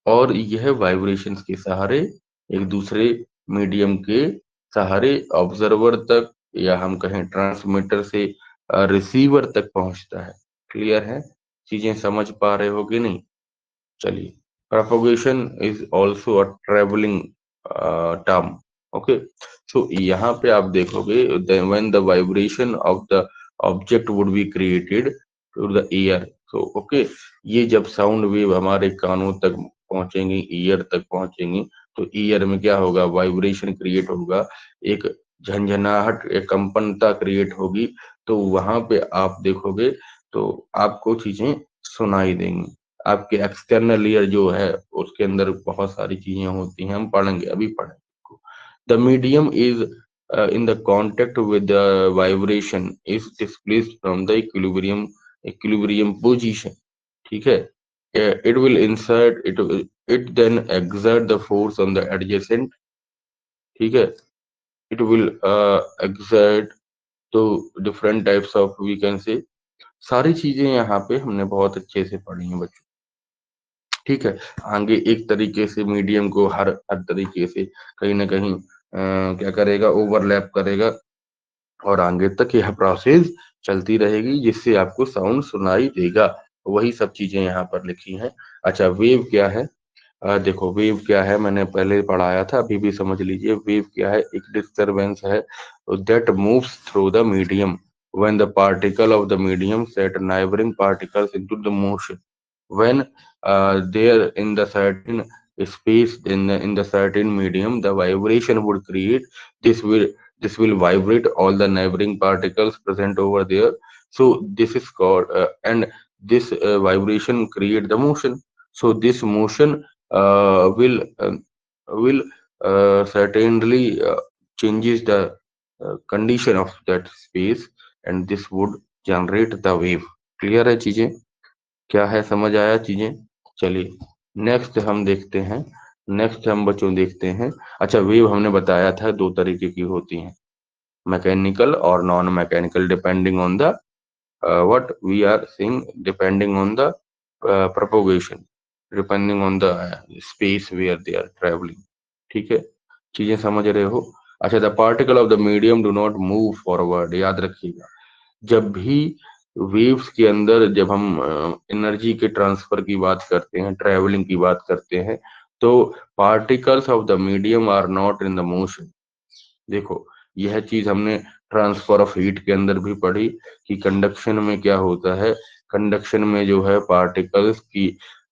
और यह वाइब्रेशंस के सहारे, एक दूसरे मीडियम के सहारे ऑब्जर्वर तक, या हम कहें ट्रांसमीटर से रिसीवर तक पहुंचता है। क्लियर है? चीजें समझ पा रहे हो कि नहीं? चलिए, propagation is also a travelling term. Okay, so यहाँ पे आप देखोगे, when the vibration of the object would be created to the ear. So okay, ये जब साउंड वेव हमारे कानों तक पहुंचेंगी, ईयर तक पहुंचेंगी, तो ईयर में क्या होगा, वाइब्रेशन क्रिएट होगा, एक झंझनाहट, एक कंपनता क्रिएट होगी। तो वहां पे आप देखोगे तो आपको चीजें सुनाई देंगी। आपके एक्सटर्नल ईयर जो है उसके अंदर बहुत सारी चीजें होती हैं, हम पढ़ेंगे, अभी पढ़ेंगे। The medium is in the contact with the vibration is displaced from the equilibrium position, ठीक है? It will insert it then exert the force on the adjacent, ठीक है? It will exert तो different types of we can say सारी चीजें यहाँ पे हमने बहुत अच्छे से पढ़ी हैं बच्चों। ठीक है, आगे एक तरीके से मीडियम को हर हर तरीके से कहीं ना कहीं क्या करेगा, ओवरलैप करेगा, और आगे तक यह प्रोसेस चलती रहेगी जिससे आपको साउंड सुनाई देगा। वही सब चीजें यहाँ पर लिखी हैं। अच्छा, वेव क्या है? देखो वेव क्या है, मैंने पहले पढ़ाया था, अभी भी समझ लीजिए। वेव क्या है? एक डिस्टरबेंस है that moves through the medium when the particle of the medium set neighbouring particles into the motion when there in the certain space in the certain medium, the vibration would create, this will this will vibrate all the neighboring particles present over there. So this is called and this vibration create the motion. So this motion will certainly changes the condition of that space, and this would generate the wave. Clear है चीजें? क्या है, समझ आया चीजें? चलिए, next हम देखते हैं। नेक्स्ट हम बच्चों देखते हैं। अच्छा, वेव हमने बताया था दो तरीके की होती हैं, मैकेनिकल और non mechanical, depending on the what we are seeing, depending on the propagation, depending on the space where they are traveling। ठीक है, चीजें समझ रहे हो? अच्छा, the particle of the medium do not move forward, याद रखिएगा। जब भी वेव्स के अंदर जब हम एनर्जी के ट्रांसफर की बात करते हैं, ट्रेवलिंग की बात करते हैं, तो particles of the medium are not in the motion. देखो, यह चीज हमने ट्रांसफर ऑफ हीट के अंदर भी पढ़ी कि कंडक्शन में क्या होता है। कंडक्शन में जो है पार्टिकल्स की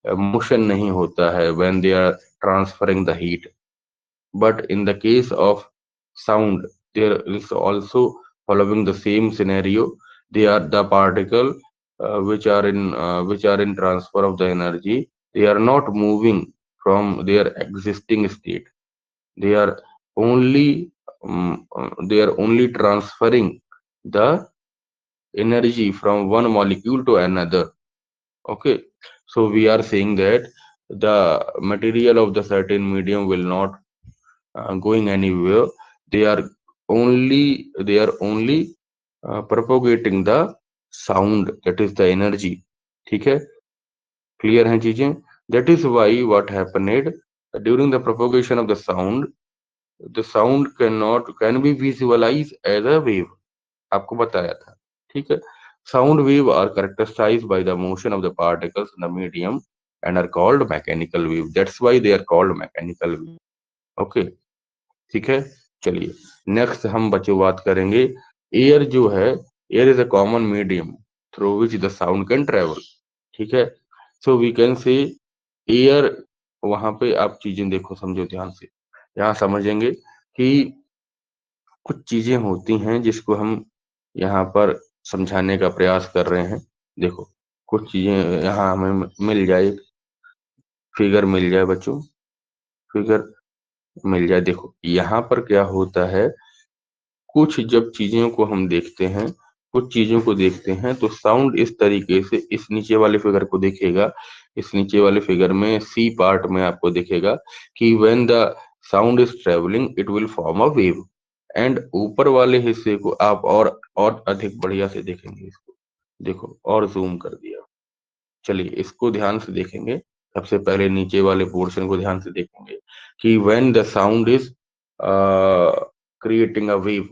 मोशन नहीं होता है when they are transferring the heat. But in the case of sound, there is also following the same scenario. They are the particle which are in transfer of the energy. They are not moving from their existing state. They are they are only transferring the energy from one molecule to another. Okay, so we are saying that the material of the certain medium will not going anywhere. They are only propagating the sound, that is the energy। ठीक है, clear है चीजें? That is why what happened during the propagation of the sound can be visualized as a wave। आपको बताया था। ठीक है, sound wave are characterized by the motion of the particles in the medium and are called mechanical wave। That's why they are called mechanical wave। Okay, ठीक है। चलिए, next हम बच्चों बात करेंगे। एयर जो है, air is a common medium through which the sound can travel. ठीक है, so we can say air, वहां पे आप चीजें देखो, समझो ध्यान से। यहाँ समझेंगे कि कुछ चीजें होती हैं जिसको हम यहाँ पर समझाने का प्रयास कर रहे हैं। देखो, कुछ चीजें यहाँ हमें मिल जाए, फिगर मिल जाए बच्चों, फिगर मिल जाए। देखो यहाँ पर क्या होता है, कुछ जब चीजों को हम देखते हैं, कुछ चीजों को देखते हैं, तो साउंड इस तरीके से, इस नीचे वाले फिगर को देखिएगा। इस नीचे वाले फिगर में सी पार्ट में आपको दिखेगा कि when the sound is travelling it will form a wave. And ऊपर वाले हिस्से को आप और अधिक बढ़िया से देखेंगे इसको। देखो, और जूम कर दिया। चलिए, इसको ध्यान से देखेंगे। सबसे पहले नीचे वाले पोर्शन को ध्यान से देखेंगे कि when the sound is creating a wave,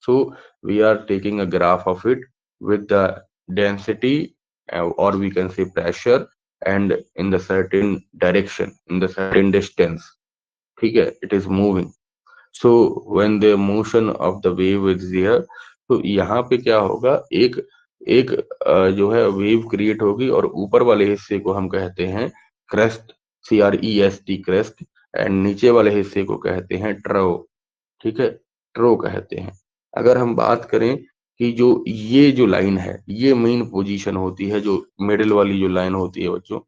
so we are taking a graph of it with the density or we can say pressure and in the certain direction, in the certain distance। ठीक है, it is moving। so when the motion of the wave is there, तो यहाँ पे क्या होगा, एक एक जो है वेव क्रिएट होगी और ऊपर वाले हिस्से को हम कहते हैं क्रेस्ट, CREST, क्रेस्ट। एंड नीचे वाले हिस्से को कहते हैं ट्रो। ठीक है, ट्रो कहते हैं। अगर हम बात करें कि जो ये जो लाइन है, ये मेन पोजीशन होती है, जो मिडिल वाली जो लाइन होती है बच्चों,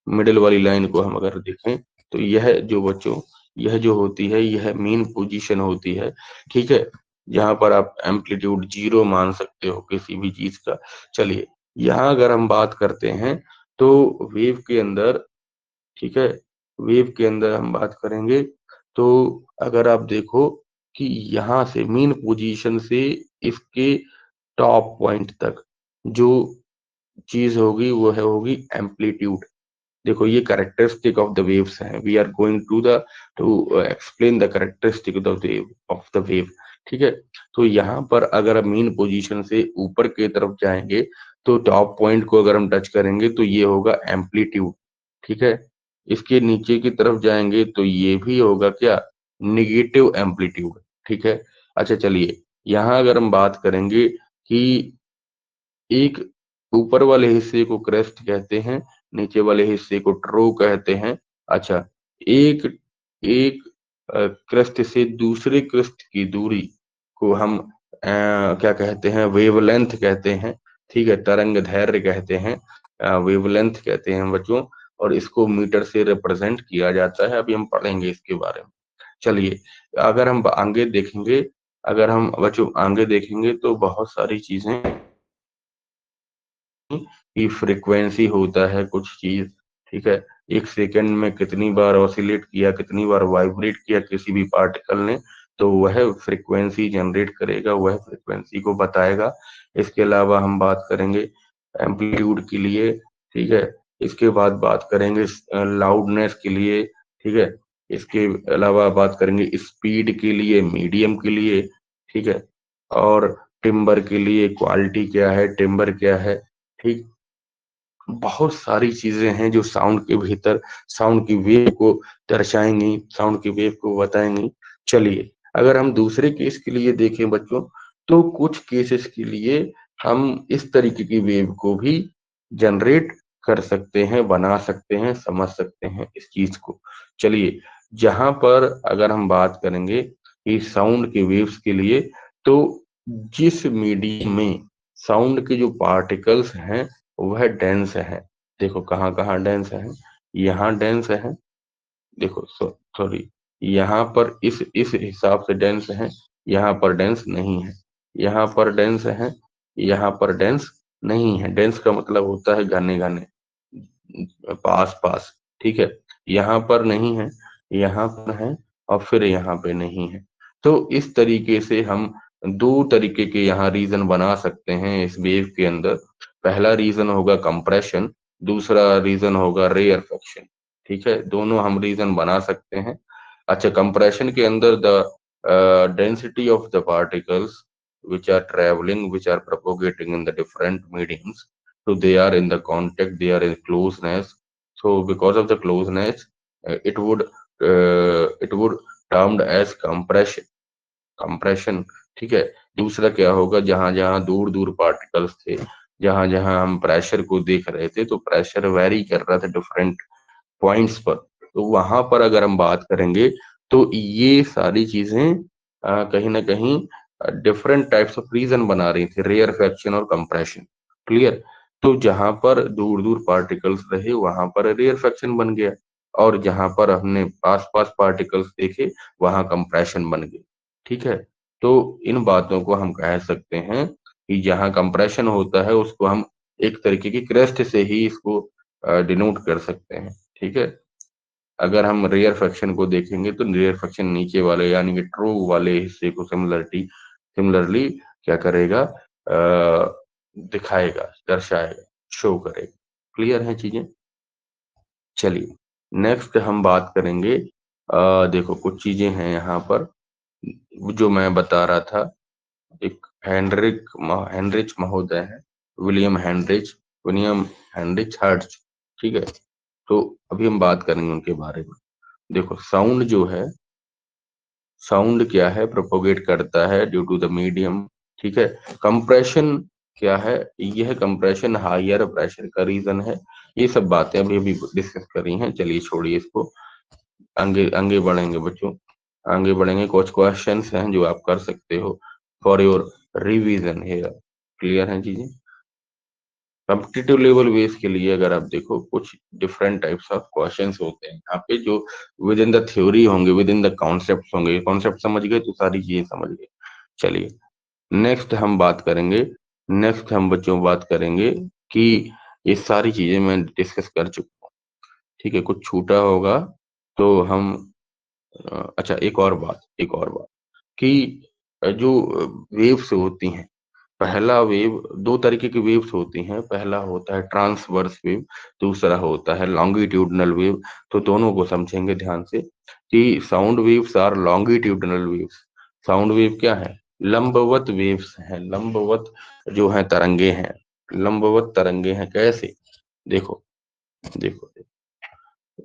मिडिल वाली लाइन को हम अगर देखें, तो यह जो बच्चों, यह जो होती है, यह मेन पोजीशन होती है। ठीक है, जहां पर आप एम्पलीट्यूड जीरो मान सकते हो किसी भी चीज का। चलिए, यहाँ अगर हम बात करते हैं तो वेव के अंदर, ठीक है, वेव के अंदर हम बात करेंगे तो अगर आप देखो कि यहाँ से मेन पोजीशन से इसके टॉप पॉइंट तक जो चीज होगी वो है होगी एम्पलीट्यूड। देखो ये कैरेक्टरिस्टिक ऑफ द वेव्स हैं, we are going to explain the characteristic of the wave. ठीक है, तो यहाँ पर अगर हम मीन पोजीशन से ऊपर की तरफ जाएंगे तो टॉप पॉइंट को अगर हम टच करेंगे तो ये होगा एम्पलीट्यूड। ठीक है, इसके नीचे की तरफ जाएंगे तो ये भी होगा क्या, निगेटिव एम्पलीट्यूड। ठीक है, अच्छा चलिए, यहाँ अगर हम बात करेंगे कि एक ऊपर वाले हिस्से को क्रेस्ट कहते हैं, नीचे वाले हिस्से को ट्रो कहते हैं। अच्छा, एक एक क्रेस्ट से दूसरे क्रेस्ट की दूरी को हम क्या कहते हैं, वेवलेंथ कहते हैं। ठीक है, तरंग दैर्घ्य कहते हैं, वेवलेंथ कहते हैं बच्चों, और इसको मीटर से रिप्रेजेंट किया जाता है। अभी हम पढ़ेंगे इसके बारे में। चलिए, अगर हम आगे देखेंगे, अगर हम बच्चों आगे देखेंगे तो बहुत सारी चीजें की फ्रीक्वेंसी होता है कुछ चीज। ठीक है, एक सेकंड में कितनी बार ऑसिलेट किया, कितनी बार वाइब्रेट किया किसी भी पार्टिकल ने, तो वह फ्रीक्वेंसी जनरेट करेगा, वह फ्रीक्वेंसी को बताएगा। इसके अलावा हम बात करेंगे एम्पलीट्यूड के लिए। ठीक है, इसके बाद बात करेंगे लाउडनेस के लिए। ठीक है, इसके अलावा बात करेंगे स्पीड के लिए, मीडियम के लिए। ठीक है, और टिम्बर के लिए क्वालिटी क्या है, टिम्बर क्या है। ठीक, बहुत सारी चीजें हैं जो साउंड के भीतर साउंड की वेव को दर्शाएंगी, साउंड की वेव को बताएंगी। चलिए, अगर हम दूसरे केस के लिए देखें बच्चों, तो कुछ केसेस के लिए हम इस तरीके की वेव को भी जनरेट कर सकते हैं, बना सकते हैं, समझ सकते हैं इस चीज को। चलिए, जहां पर अगर हम बात करेंगे कि साउंड के वेव्स के लिए, तो जिस मीडियम में साउंड के जो पार्टिकल्स हैं वह डेंस है। देखो कहाँ कहाँ डेंस है, यहाँ डेंस है। देखो सॉरी, यहाँ पर इस हिसाब से डेंस है, यहाँ पर डेंस नहीं है। यहाँ पर डेंस है, यहाँ पर डेंस नहीं है। डेंस का मतलब होता है घने घने, पास पास। ठीक है, यहाँ पर नहीं है, यहाँ पर है, और फिर यहाँ पे नहीं है। तो इस तरीके से हम दो तरीके के यहाँ रीजन बना सकते हैं इस वेव के अंदर। पहला रीजन होगा कंप्रेशन, दूसरा रीजन होगा रेयरफेक्शन। ठीक है, दोनों हम रीजन बना सकते हैं। अच्छा, कंप्रेशन के अंदर the density of the particles which are traveling, which are propagating in the different mediums, so they are in the contact, they are in closeness. So because of the closeness, it would termed as compression, compression. ठीक है, दूसरा क्या होगा, जहां जहां दूर दूर particles थे, जहां जहां हम प्रेशर को देख रहे थे, तो प्रेशर वेरी कर रहा था डिफरेंट पॉइंट्स पर, तो वहां पर अगर हम बात करेंगे तो ये सारी चीजें कहीं ना कहीं डिफरेंट टाइप्स ऑफ रीजन बना रही थी, रेयर फैक्शन और कंप्रेशन। क्लियर, तो जहां पर दूर दूर पार्टिकल्स रहे वहां पर रेयर फैक्शन बन गया, और जहां पर हमने पास पास पार्टिकल्स देखे वहां कंप्रेशन बन गया। ठीक है, तो इन बातों को हम कह सकते हैं कि जहां कंप्रेशन होता है उसको हम एक तरीके की क्रेस्ट से ही इसको डिनोट कर सकते हैं। ठीक है, अगर हम रेयर फ्रैक्शन को देखेंगे तो रेयर फ्रैक्शन नीचे वाले यानी कि ट्रू वाले हिस्से को सिमिलरली क्या करेगा, दिखाएगा, दर्शाएगा, शो करेगा। क्लियर है चीजें। चलिए, नेक्स्ट हम बात करेंगे, देखो कुछ चीजें हैं यहाँ पर जो मैं बता रहा था। एक हेनरिच महोदय है, William Heinrich, William Heinrich hertz. ठीक है, तो अभी हम बात करेंगे उनके बारे में। देखो साउंड जो है, साउंड क्या है, प्रोपोगेट करता है ड्यू टू द मीडियम। ठीक है, कंप्रेशन क्या है, यह कंप्रेशन हायर प्रेशर का रीजन है। ये सब बातें अभी अभी डिस्कस करी हैं, चलिए छोड़िए इसको, आगे आगे बढ़ेंगे बच्चों। आगे बढ़ेंगे, कुछ क्वेश्चंस हैं जो आप कर सकते हो for your revision here. Clear है चीजें। कॉम्पिटिटिव लेवल बेस के लिए अगर आप देखो, कुछ डिफरेंट टाइप्स ऑफ क्वेश्चंस होते हैं यहाँ पे जो विद इन द थ्योरी होंगे, विद इन द कॉन्सेप्ट होंगे। कॉन्सेप्ट समझ गए तो सारी चीजें समझ गए। चलिए, नेक्स्ट हम बात करेंगे, नेक्स्ट हम बच्चों बात करेंगे कि ये सारी चीजें मैं डिस्कस कर चुका हूँ। ठीक है, कुछ छूटा होगा तो हम अच्छा, एक और बात कि जो वेव्स होती हैं, पहला वेव, दो तरीके की वेव्स होती हैं, पहला होता है ट्रांसवर्स वेव, दूसरा होता है लॉन्गिट्यूडनल वेव। तो दोनों को समझेंगे ध्यान से कि sound waves are longitudinal waves. Sound wave क्या है? लंबवत वेव्स हैं, लंबवत जो है तरंगे हैं, लंबवत तरंगे हैं। कैसे? देखो, देखो,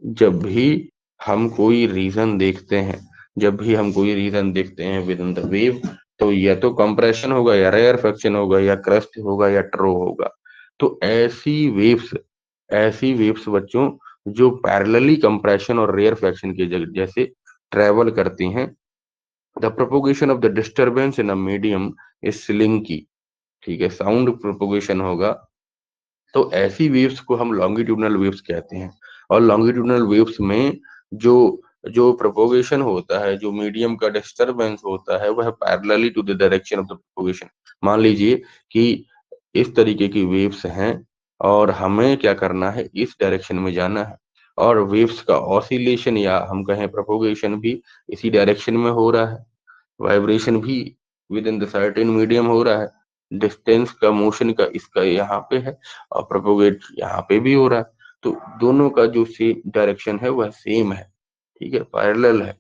जब भी हम कोई रीजन देखते हैं, जब भी हम कोई रीजन देखते हैं विद इन द वेव, तो या तो कंप्रेशन होगा, या रेयरफेक्शन होगा, या क्रस्ट होगा, या ट्रो होगा। तो ऐसी वेव्स बच्चों जो पैरेलली कंप्रेशन और रेयरफेक्शन की जगह जैसे ट्रेवल करती हैं, the propagation of the disturbance in a medium is slinky. ठीक है, साउंड प्रोपोगेशन होगा, तो ऐसी वेव्स को हम लॉन्गिट्यूडनल वेव्स कहते हैं। और लॉन्गिट्यूडनल वेव्स में जो जो प्रोपोगेशन होता है, जो मीडियम का डिस्टरबेंस होता है, वह parallelly to the direction of the propagation. मान लीजिए कि इस तरीके की वेव्स हैं और हमें क्या करना है, इस डायरेक्शन में जाना है, और वेव्स का ऑसिलेशन या हम कहें प्रोपोगेशन भी इसी डायरेक्शन में हो रहा है, वाइब्रेशन भी with in the certain medium हो रहा है, डिस्टेंस का, मोशन का इसका यहाँ पे है, और प्रोपोगेट यहाँ पे भी हो रहा है। तो दोनों का जो सेम डायरेक्शन है वह सेम है, ठीक है, पैरेलल है।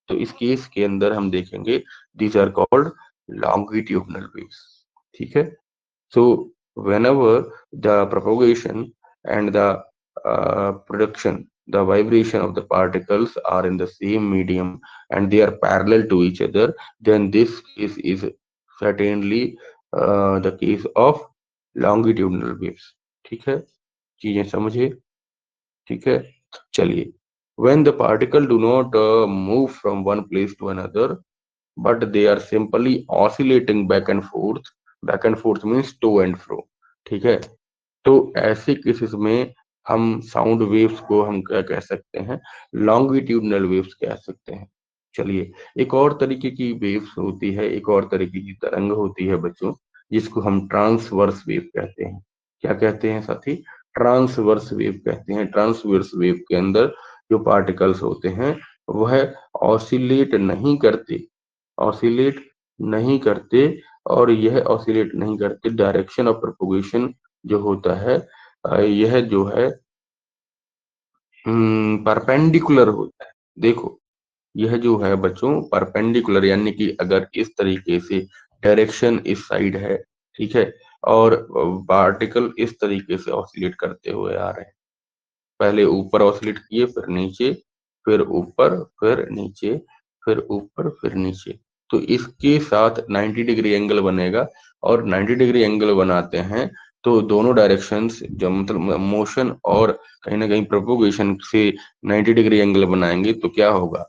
तो इस केस के अंदर हम देखेंगे these are called longitudinal waves. ठीक है। So whenever the propagation and the production, the vibration of the particles are in the same medium and they are parallel to each other, then this case is certainly the case of longitudinal waves. ठीक है, चीजें समझे? ठीक है, चलिए। When the particle do not move from one place to another, but they are simply oscillating back and forth. Back and forth means to and fro। ठीक है, तो ऐसे केसेस में हम साउंड वेव्स को हम क्या कह सकते हैं? लॉन्गिट्यूडनल वेव्स कह सकते हैं। चलिए, एक और तरीके की वेव्स होती है, एक और तरीके की तरंग होती है बच्चों, जिसको हम ट्रांसवर्स वेव कहते हैं। क्या कहते हैं साथी? ट्रांसवर्स वेव कहते हैं। ट्रांसवर्स वेव के अंदर जो पार्टिकल्स होते हैं वह ऑसिलेट नहीं करते, ऑसिलेट नहीं करते, और यह ऑसिलेट नहीं करते, डायरेक्शन ऑफ प्रोपोगेशन जो होता है यह जो है परपेंडिकुलर होता है। देखो, यह जो है बच्चों परपेंडिकुलर, यानी कि अगर इस तरीके से डायरेक्शन इस साइड है, ठीक है, और पार्टिकल इस तरीके से ऑसिलेट करते हुए आ रहे हैं, पहले ऊपर ऑसिलेट किए, फिर नीचे, फिर ऊपर, फिर नीचे, फिर ऊपर, फिर नीचे, तो इसके साथ 90 डिग्री एंगल बनेगा। और 90 डिग्री एंगल बनाते हैं तो दोनों डायरेक्शंस जो मतलब मोशन और कहीं ना कहीं प्रोपोगेशन से 90 डिग्री एंगल बनाएंगे तो क्या होगा?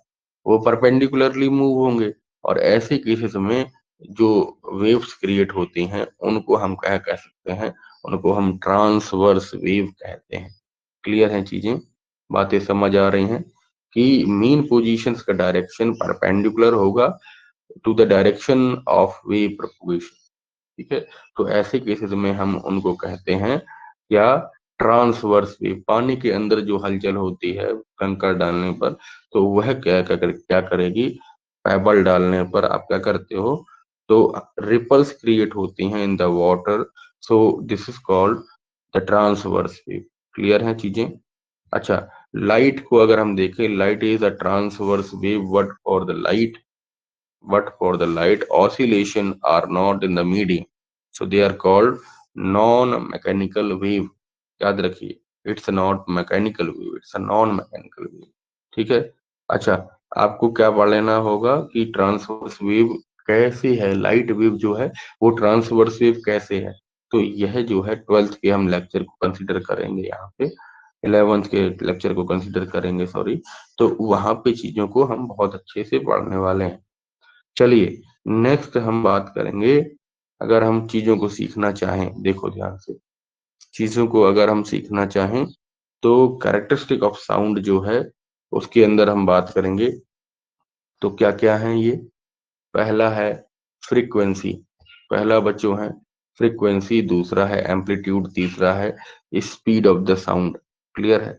वो परपेंडिकुलरली मूव होंगे। और ऐसे केसेस में जो वेव्स क्रिएट होती हैं उनको हम क्या कह सकते हैं? उनको हम ट्रांसवर्स वेव कहते हैं। क्लियर है चीजें? बातें समझ आ रही हैं कि मीन पोजीशंस का डायरेक्शन परपेंडिकुलर होगा to the direction of wave propagation. ठीक है, तो ऐसे केसेस में हम उनको कहते हैं क्या? Transverse wave. पानी के अंदर जो हलचल होती है कंकड़ डालने पर, तो वह क्या करेगी? पेबल डालने पर आप क्या करते हो? तो रिपल्स क्रिएट होती हैं in the water, so this is called the transverse wave. Clear है चीजें? अच्छा, लाइट को अगर हम देखें, light is a transverse wave, but for the light oscillation are not in the medium, so they are called non mechanical wave। याद रखिए, it's not mechanical wave, it's a non mechanical wave. ठीक है। अच्छा, आपको क्या पढ़ लेना होगा कि ट्रांसवर्स वेव कैसे है, लाइट वेव जो है वो ट्रांसवर्स वेव कैसे है। तो यह जो है 12th के हम लेक्चर को कंसीडर करेंगे यहाँ पे, 11th के लेक्चर को कंसीडर करेंगे, सॉरी। तो वहां पे चीजों को हम बहुत अच्छे से पढ़ने वाले हैं। चलिए, नेक्स्ट हम बात करेंगे, अगर हम चीजों को सीखना चाहें, देखो ध्यान से, चीजों को अगर हम सीखना चाहें तो कैरेक्टरिस्टिक ऑफ साउंड जो है उसके अंदर हम बात करेंगे। तो क्या क्या है ये? पहला है फ्रीक्वेंसी, पहला बच्चों है फ्रीक्वेंसी, दूसरा है एम्पलीट्यूड, तीसरा है speed of the sound. Clear है?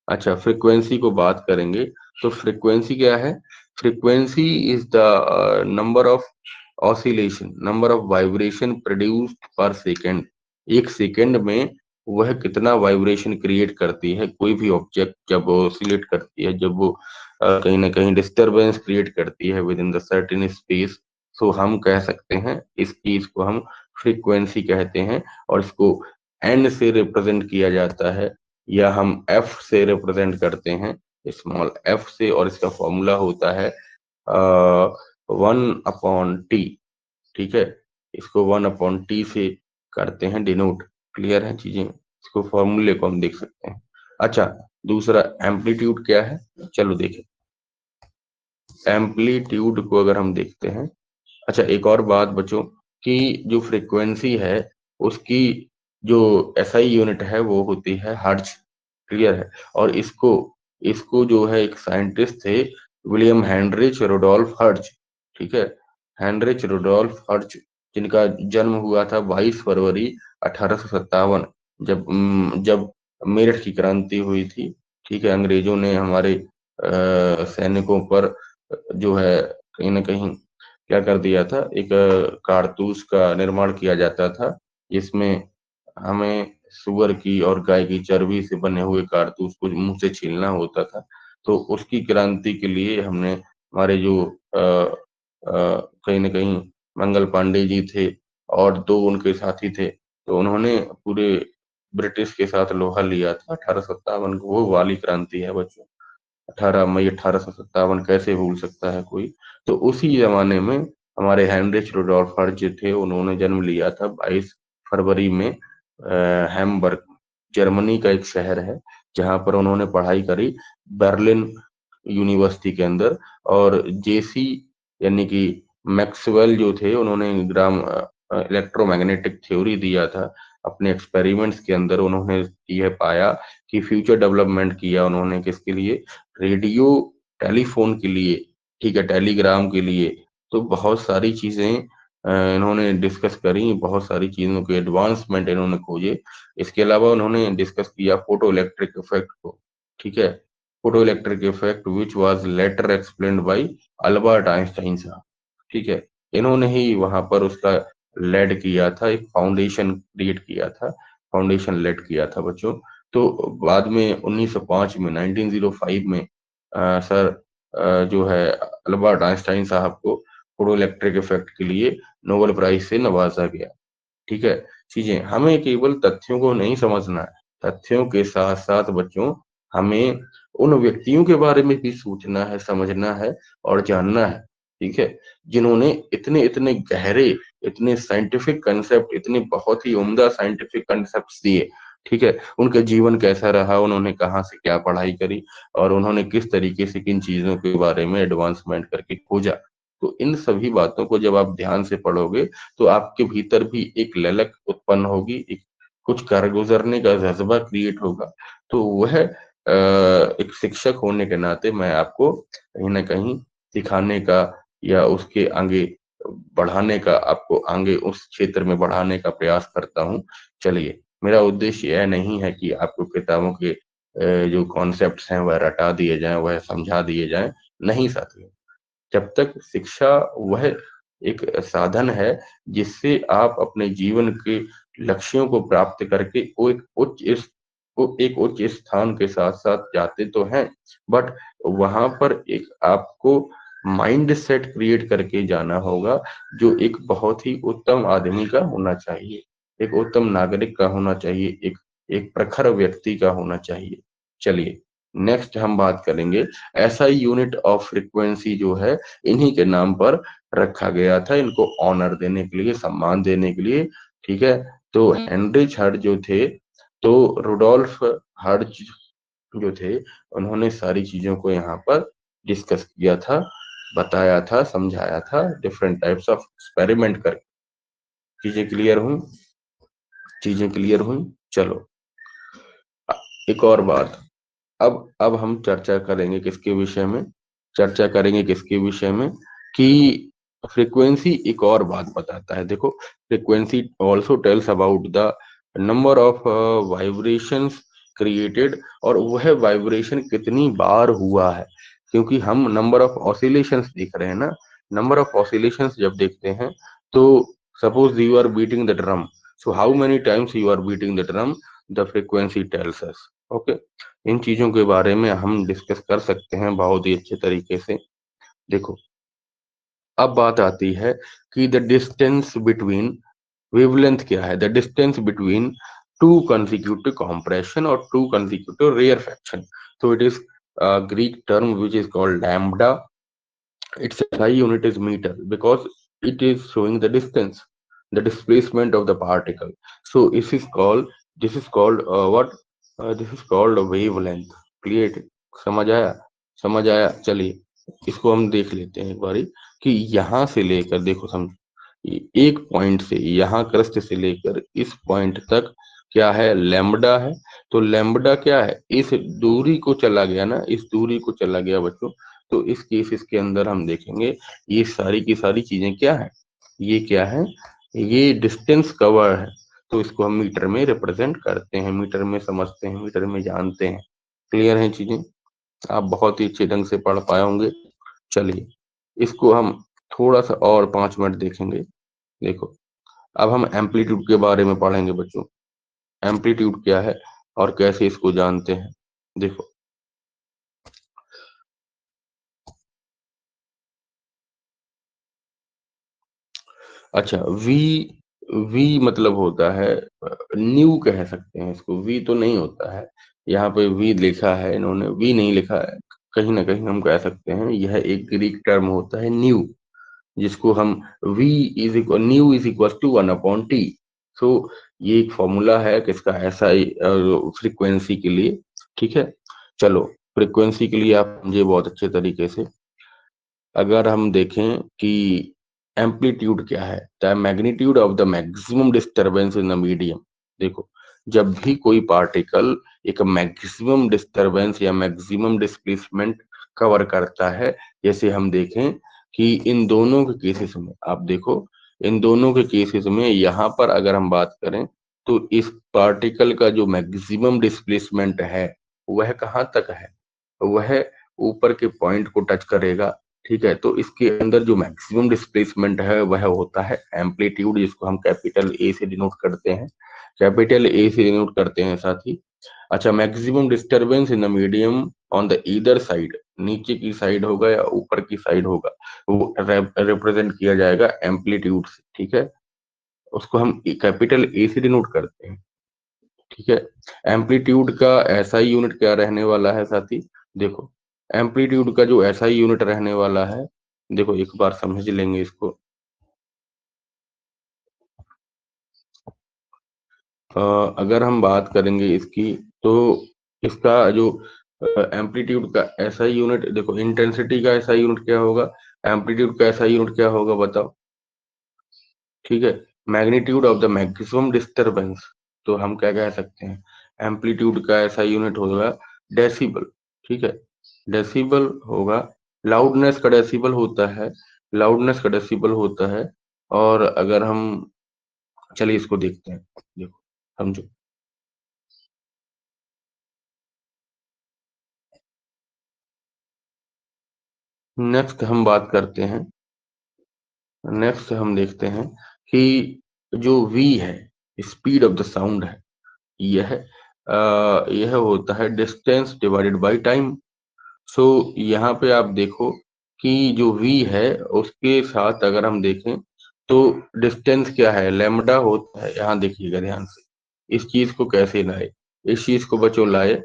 अच्छा, फ्रीक्वेंसी को बात करेंगे तो फ्रीक्वेंसी क्या है? Frequency is the number of oscillation, number of vibration produced पर सेकेंड, एक सेकेंड में वह कितना वाइब्रेशन क्रिएट करती है कोई भी ऑब्जेक्ट जब ऑसिलेट करती है, जब वो कहीं ना कहीं डिस्टरबेंस क्रिएट करती है within the certain space. So हम कह सकते हैं इस चीज को हम फ्रीक्वेंसी कहते हैं, और इसको एन से रिप्रेजेंट किया जाता है, या हम एफ से रिप्रेजेंट करते हैं, स्मॉल एफ से, और इसका फॉर्मूला होता है 1/T। ठीक है, इसको 1/T से करते हैं डिनोट। क्लियर है चीजें, इसको फॉर्मूले को हम देख सकते हैं। अच्छा, दूसरा एम्पलीट्यूड क्या है, चलो देखें। एम्पलीट्यूड को अगर हम देखते हैं, अच्छा एक और बात बच्चों, कि जो फ्रीक्वेंसी है उसकी जो एसआई यूनिट है वो होती है हर्ट्ज। क्लियर है, और इसको इसको जो है एक साइंटिस्ट थे, विलियम हेनरिच रुडोल्फ हर्ट्ज। ठीक है, हेनरिच रुडोल्फ हर्ट्ज, जिनका जन्म हुआ था 22 फरवरी 1857, जब मेरठ की क्रांति हुई थी। ठीक है, अंग्रेजों ने हमारे सैनिकों पर जो है कहीं ना कहीं क्या कर दिया था, एक कारतूस का निर्माण किया जाता था, जिसमें हमें सुअर की और गाय की चर्बी से बने हुए कारतूस को मुंह से छीलना होता था। तो उसकी क्रांति के लिए हमने, हमारे जो कहीं ना कहीं मंगल पांडे जी थे और दो उनके साथी थे, तो उन्होंने पूरे ब्रिटिश के साथ लोहा लिया था 1857 को। वो वाली क्रांति है बच्चों, 18 मई 1857 कैसे भूल सकता है कोई। तो उसी जमाने में हमारे हेनरिच रुडोल्फ हर्ट्ज जो थे, उन्होंने जन्म लिया था 22 फरवरी में हैम्बर्ग, जर्मनी का एक शहर है, जहां पर उन्होंने पढ़ाई करी बर्लिन यूनिवर्सिटी के अंदर। और जेसी यानी कि मैक्सवेल जो थे, उन्होंने ग्राम इलेक्ट्रोमैग्नेटिक थ्योरी दिया था। अपने एक्सपेरिमेंट्स के अंदर उन्होंने यह पाया कि फ्यूचर डेवलपमेंट किया उन्होंने किसके लिए, रेडियो टेलीफोन के लिए, ठीक है, टेलीग्राम के लिए। तो बहुत सारी चीजें इन्होंने डिस्कस करी, बहुत सारी चीजों के एडवांसमेंट इन्होंने खोजे। इसके अलावा उन्होंने डिस्कस किया फोटो इलेक्ट्रिक इफेक्ट को। ठीक है, photo electric effect which was later explained bye Albert Einstein साहब। ठीक है, इन्होंने ही वहां पर उसका लेड किया था, एक फाउंडेशन क्रिएट किया था, फाउंडेशन लेड किया था बच्चों। तो बाद में 1905 में, 1905 में सर जो है अल्बर्ट आइंस्टाइन साहब को फोटो इलेक्ट्रिक इफेक्ट के लिए नोबेल प्राइज से नवाजा गया। ठीक है, चीजें हमें केवल तथ्यों को नहीं समझना है, तथ्यों के साथ साथ बच्चों हमें उन व्यक्तियों के बारे में भी सोचना है, समझना है और जानना है। ठीक है, जिन्होंने इतने इतने गहरे, इतने साइंटिफिक कंसेप्ट, इतने बहुत ही उम्दा साइंटिफिक कंसेप्ट दिए। ठीक है, उनका जीवन कैसा रहा, उन्होंने कहाँ से क्या पढ़ाई करी, और उन्होंने किस तरीके से किन चीजों के बारे में एडवांसमेंट करके खोजा। तो इन सभी बातों को जब आप ध्यान से पढ़ोगे, तो आपके भीतर भी एक ललक उत्पन्न होगी, एक कुछ कर गुजरने का जज्बा क्रिएट होगा। तो वह एक शिक्षक होने के नाते मैं आपको कहीं ना कहीं सिखाने का या उसके आगे बढ़ाने का, आपको आगे उस क्षेत्र में बढ़ाने का प्रयास करता हूँ। चलिए, मेरा उद्देश्य यह नहीं है कि आपको किताबों के जो कॉन्सेप्ट्स हैं वह रटा दिए जाएं, वह समझा दिए जाएं। नहीं साथियों, जब तक शिक्षा वह एक साधन है जिससे आप अपने जीवन के लक्ष्यों को प्राप्त करके वो एक उच्च स्थान के साथ साथ जाते तो हैं, बट वहां पर एक आपको माइंड सेट क्रिएट करके जाना होगा, जो एक बहुत ही उत्तम आदमी का होना चाहिए, एक उत्तम नागरिक का होना चाहिए, एक एक प्रखर व्यक्ति का होना चाहिए। चलिए, नेक्स्ट हम बात करेंगे, एसआई यूनिट ऑफ फ्रीक्वेंसी जो है इन्हीं के नाम पर रखा गया था, इनको ऑनर देने के लिए, सम्मान देने के लिए। ठीक है, तो हेनरिच हर्ट्ज जो थे, तो रुडोल्फ हर्ट्ज जो थे, उन्होंने सारी चीजों को यहाँ पर डिस्कस किया था, बताया था, समझाया था, डिफरेंट टाइप्स ऑफ एक्सपेरिमेंट करके। चीजें क्लियर हुई, चीजें क्लियर हुई। चलो, एक और बात, अब हम चर्चा करेंगे किसके विषय में, चर्चा करेंगे किसके विषय में, कि फ्रीक्वेंसी एक और बात बताता है। देखो, frequency also tells about the number of vibrations created, और वह वाइब्रेशन कितनी बार हुआ है, क्योंकि हम नंबर ऑफ ऑसिलेशंस देख रहे हैं ना, नंबर ऑफ ऑसिलेशंस जब देखते हैं तो suppose you are beating the drum, so how many times you are beating the drum, the frequency tells us. Okay, इन चीजों के बारे में हम डिस्कस कर सकते हैं बहुत ही अच्छे तरीके से। देखो, अब बात आती है कि द डिस्टेंस बिटवीन, वेवलेंथ क्या है, the distance between two consecutive compression or two consecutive rarefaction. So it is a Greek term which is called lambda. Its SI unit is meter because it is showing the distance, the displacement of the particle. So this is called what? This is called a wavelength. Clear? समझ आया? समझ आया? चलिए इसको हम देख लेते हैं एक बारी कि यहाँ से लेकर, देखो समझ, एक पॉइंट से, यहाँ क्रस्ट से लेकर इस पॉइंट तक क्या है, लैम्बडा है। तो लैम्बडा क्या है, इस दूरी को चला गया ना, इस दूरी को चला गया बच्चों। तो इस केसेस के अंदर हम देखेंगे ये सारी की सारी चीजें क्या है, ये क्या है, ये डिस्टेंस कवर है। तो इसको हम मीटर में रिप्रेजेंट करते हैं, मीटर में समझते हैं, मीटर में जानते हैं। क्लियर है चीजें? आप बहुत ही अच्छे ढंग से पढ़ पाए होंगे। चलिए इसको हम थोड़ा सा और 5 मिनट देखेंगे। देखो, अब हम एम्पलीट्यूड के बारे में पढ़ेंगे बच्चों। एम्पलीट्यूड क्या है और कैसे इसको जानते हैं। देखो, अच्छा, वी, वी मतलब होता है, न्यू कह सकते हैं इसको, वी तो नहीं होता है। यहाँ पे वी लिखा है, इन्होंने वी नहीं लिखा है। कहीं ना कहीं हम कह सकते हैं यह एक ग्रीक टर्म होता है न्यू, जिसको हम v is equal, nu is equal to 1/t। So ये एक फॉर्मूला है किसका, ऐसा ही फ्रीक्वेंसी के लिए। ठीक है, चलो फ्रीक्वेंसी के लिए आप समझे बहुत अच्छे तरीके से। अगर हम देखें कि एम्पलीट्यूड क्या है, the magnitude of the maximum disturbance in the medium. देखो, जब भी कोई पार्टिकल एक मैक्सिमम डिस्टरबेंस या मैक्सिमम डिस्प्लेसमेंट कवर करता है, जैसे हम देखें कि इन दोनों के केसेस में, आप देखो इन दोनों के केसेस में यहाँ पर अगर हम बात करें तो इस पार्टिकल का जो मैक्सिमम डिस्प्लेसमेंट है वह कहाँ तक है, वह ऊपर के पॉइंट को टच करेगा। ठीक है, तो इसके अंदर जो मैक्सिमम डिस्प्लेसमेंट है वह होता है एम्पलीट्यूड, जिसको हम कैपिटल ए से डिनोट करते हैं, कैपिटल ए से डिनोट करते हैं साथ ही। अच्छा, maximum disturbance in the medium on the either side, नीचे की साइड होगा या ऊपर की साइड होगा, वो रिप्रेजेंट किया जाएगा एम्पलीट्यूड से। ठीक है, उसको हम कैपिटल ए से डिनोट करते हैं। ठीक है, एम्पलीट्यूड का ऐसा ही यूनिट क्या रहने वाला है साथी, देखो एम्पलीट्यूड का जो ऐसा ही यूनिट रहने वाला है, देखो एक बार समझ लेंगे इसको। अ, अगर हम बात करेंगे इसकी, तो इसका जो एम्पलीट्यूड का ऐसा ही यूनिट, देखो इंटेंसिटी का ऐसा यूनिट क्या होगा, एम्पलीट्यूड का ऐसा यूनिट क्या होगा बताओ। ठीक है, magnitude of the maximum disturbance, तो हम क्या कह सकते हैं, एम्पलीट्यूड का ऐसा यूनिट होगा डेसिबल। ठीक है, डेसिबल होगा, लाउडनेस का डेसिबल होता है, लाउडनेस का डेसिबल होता है। और अगर हम, चलिए इसको देखते हैं, देखो समझो। नेक्स्ट हम बात करते हैं, नेक्स्ट हम देखते हैं कि जो v है, स्पीड ऑफ द साउंड है, यह यह होता है डिस्टेंस डिवाइडेड बाय टाइम। सो यहाँ पे आप देखो कि जो v है उसके साथ अगर हम देखें तो डिस्टेंस क्या है, लैम्बडा होता है। यहाँ देखिएगा ध्यान से, इस चीज को कैसे लाए, इस चीज को बच्चों लाए,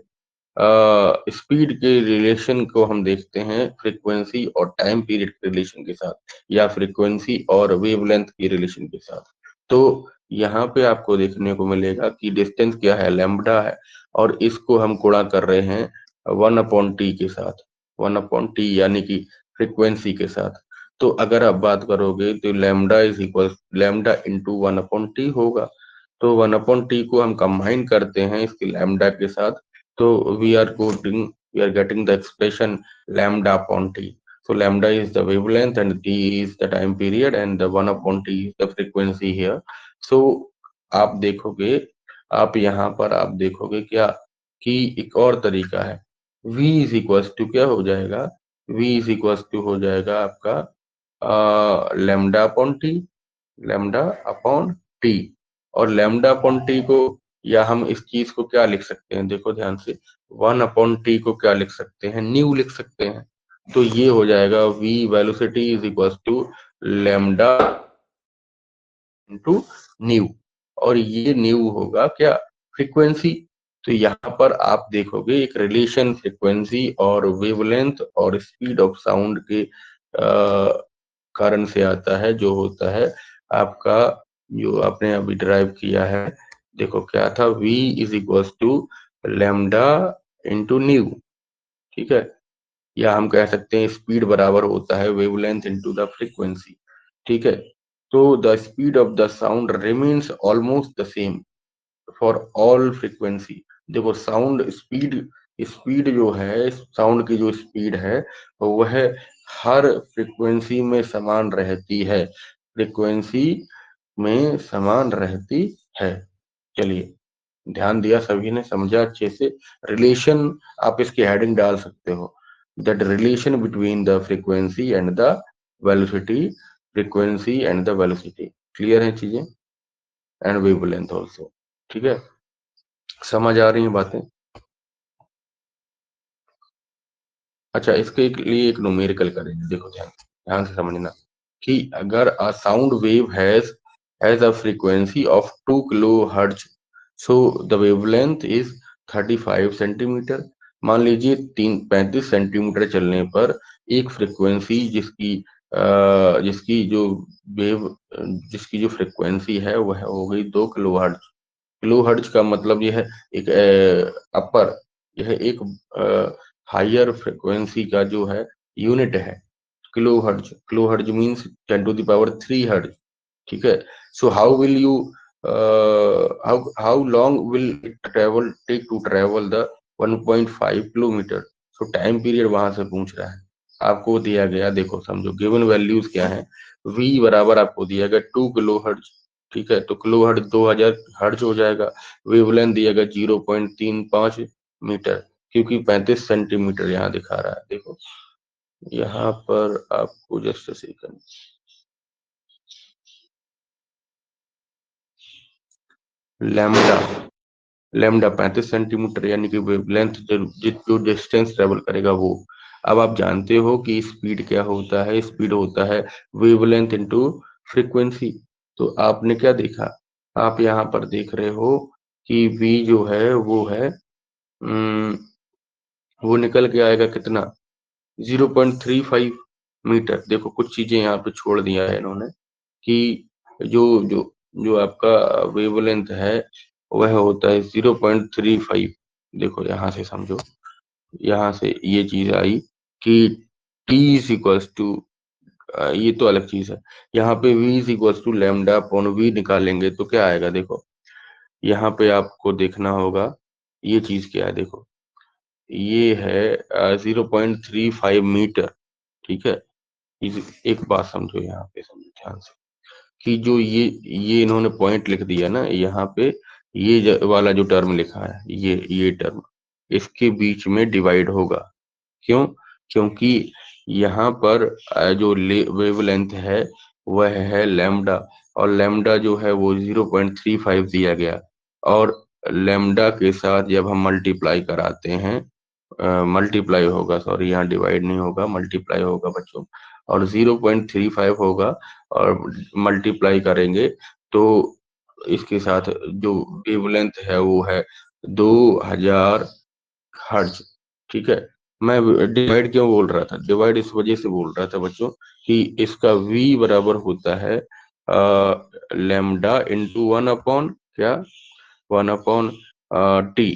स्पीड के रिलेशन को हम देखते हैं फ्रीक्वेंसी और टाइम पीरियड के रिलेशन के साथ, या फ्रीक्वेंसी और वेवलेंथ के रिलेशन के साथ। तो यहाँ पे आपको देखने को मिलेगा कि डिस्टेंस क्या है, लैम्बडा है, और इसको हम गुणा कर रहे हैं 1/t के साथ, 1/t यानी कि फ्रीक्वेंसी के साथ। तो अगर आप बात करोगे तो lambda is equal, lambda into 1/t होगा। तो 1/t को हम कंबाइन करते हैं इसके लैम्बडा के साथ, so we are getting the expression lambda upon t. So lambda is the wavelength and t is the time period and the 1/t is the frequency here. So आप देखोगे, आप यहाँ पर आप देखोगे क्या कि एक और तरीका है, v इज इक्वल टू क्या हो जाएगा, v इज इक्वल टू हो जाएगा आपका lambda upon T, lambda upon T. और लेमडा अपॉन टी को, या हम इस चीज को क्या लिख सकते हैं, देखो ध्यान से, 1/t को क्या लिख सकते हैं, न्यू लिख सकते हैं। तो ये हो जाएगा v velocity is equal to lambda into nu. और ये न्यू होगा क्या, फ्रीक्वेंसी। तो यहाँ पर आप देखोगे एक रिलेशन फ्रीक्वेंसी और वेवलेंथ और स्पीड ऑफ साउंड के कारण से आता है, जो होता है आपका, जो आपने अभी ड्राइव किया है। देखो क्या था, v is equal to lambda into nu, ठीक है। या हम कह सकते हैं स्पीड बराबर होता है वेवलेंथ इनटू द फ्रीक्वेंसी, ठीक है। तो the speed of the sound remains almost the same for all frequency. देखो साउंड स्पीड, स्पीड जो है, साउंड की जो स्पीड है वह हर फ्रीक्वेंसी में समान रहती है, फ्रीक्वेंसी में समान रहती है। चलिए, ध्यान दिया सभी ने, समझा अच्छे से। रिलेशन आप इसकी हेडिंग डाल सकते हो, that relation between the frequency and the velocity, frequency and the velocity. Clear है चीजें, एंड वेवलेंथ ऑल्सो, ठीक है। समझ आ रही हैं बातें। अच्छा, इसके लिए एक न्यूमेरिकल करेंगे, देखो ध्यान ध्यान से समझना, कि अगर a sound wave has a frequency of 2 kHz, so the wavelength is 35 centimetre. मान लीजिए 35 सेंटीमीटर चलने पर एक फ्रीक्वेंसी जिसकी जो वेव, जिसकी जो फ्रीक्वेंसी है वह हो गई 2 kHz। किलोहर्ट्ज का मतलब यह एक अपर, यह एक हायर फ्रिक्वेंसी का जो है यूनिट है, किलोहर्ट्ज। किलोहर्ट्ज मींस 10⁻³ हर्ट्ज, ठीक है। So how will you, how long will it travel, take to travel the 1.5 kilometre. So time period वहां से पूछ रहा है, आपको दिया गया, देखो समझो गिवन वैल्यूज क्या है। v बराबर आपको दिया गया 2 kHz, ठीक है। तो किलोहर्ट्ज 2000 हर्ट्ज हो जाएगा। वेवलेंथ दिया गया 0.35 मीटर, क्योंकि 35 सेंटीमीटर यहाँ दिखा रहा है, देखो यहाँ पर आपको just second, lambda, lambda 35 centimetre, यानी कि वेवलेंथ जो डिस्टेंस ट्रेवल करेगा वो। अब आप जानते हो कि स्पीड क्या होता है, स्पीड होता है वेवलेंथ इनटू फ्रीक्वेंसी। तो आपने क्या देखा, आप यहाँ पर देख रहे हो कि v जो है वो है, वो निकल के आएगा कितना, 0.35 मीटर। देखो कुछ चीजें यहाँ पे छोड़ दिया है इन्होंने, कि जो जो जो आपका वेवलेंथ है वह होता है 0.35। देखो यहाँ से समझो, यहाँ से ये चीज आई कि t इज इक्वल्स टू, ये तो अलग चीज है। यहाँ पे v is equals to lambda upon v निकालेंगे तो क्या आएगा, देखो यहाँ पे आपको देखना होगा ये चीज क्या है। देखो ये है 0.35 मीटर, ठीक है। एक बात समझो, यहाँ पे समझो ध्यान से, कि जो ये इन्होंने पॉइंट लिख दिया ना यहाँ पे, ये वाला जो टर्म लिखा है, ये टर्म इसके बीच में डिवाइड होगा। क्यों, क्योंकि यहाँ पर जो वेवलेंथ है वह है लैम्डा, और लैम्डा जो है वो 0.35 दिया गया। और लैम्डा के साथ जब हम मल्टीप्लाई कराते हैं, मल्टीप्लाई होगा, सॉरी यहाँ डिवाइड नहीं होगा, मल्टीप्लाई होगा बच्चों, और 0.35 होगा, और मल्टीप्लाई करेंगे तो इसके साथ जो वेवलेंथ है वो है 2000 हर्ट्ज, ठीक है। मैं डिवाइड क्यों बोल रहा था, डिवाइड इस वजह से बोल रहा था बच्चों कि इसका v बराबर होता है लेमडा इंटू 1 अपॉन क्या, 1 अपॉन टी।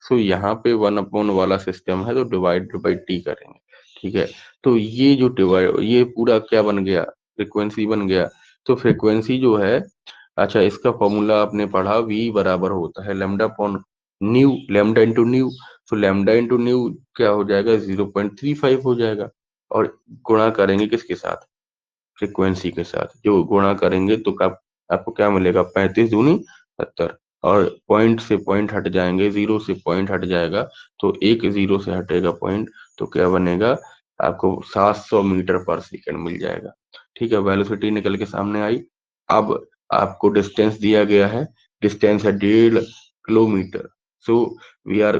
सो यहाँ पे 1 अपॉन वाला सिस्टम है तो डिवाइड बाई टी करेंगे, ठीक है। तो ये जो डिवाइड, ये पूरा क्या बन गया, फ्रीक्वेंसी बन गया। तो फ्रीक्वेंसी जो है, अच्छा इसका फॉर्मूला आपने पढ़ा, v बराबर होता है lambda upon new, lambda into new. तो लेमडा इंटू न्यू क्या हो जाएगा, 0.35 हो जाएगा। और गुणा करेंगे किसके साथ, फ्रीक्वेंसी के साथ, जो गुणा करेंगे तो आपको क्या मिलेगा, 35×2 = 70। और पॉइंट से पॉइंट हट जाएंगे, जीरो से पॉइंट हट जाएगा, तो एक जीरो से हटेगा पॉइंट, तो क्या बनेगा, आपको 700 मीटर पर सेकंड मिल जाएगा। ठीक है, वेलोसिटी निकल के सामने आई। अब आपको डिस्टेंस दिया गया है, डिस्टेंस है 1.5 kilometre. So we are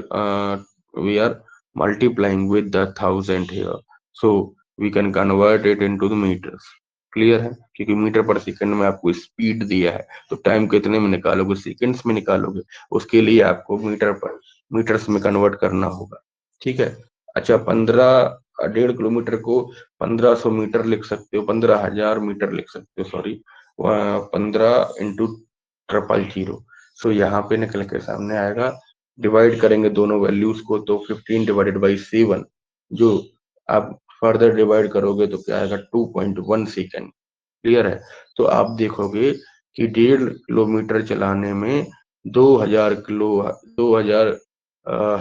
we are multiplying with the 1000 here, so we can convert it into the metres. Clear है, क्योंकि मीटर पर सेकंड में आपको स्पीड दिया है, तो टाइम कितने में निकालोगे, सेकंड्स में निकालोगे, उसके लिए आपको मीटर पर मीटर्स में कन्वर्ट करना होगा। ठीक है। अच्छा, 1.5 किलोमीटर को 1500 मीटर लिख सकते हो, 15,000 मीटर लिख सकते हो, सॉरी, 15 × 000। सो यहाँ पे निकल के सामने आएगा, डिवाइड करेंगे दोनों वैल्यूज को तो 15 ÷ 7, जो आप फर्दर डिवाइड करोगे तो क्या आएगा, 2.1 सेकेंड। क्लियर है। तो आप देखोगे कि 1.5 किलोमीटर चलाने में 2000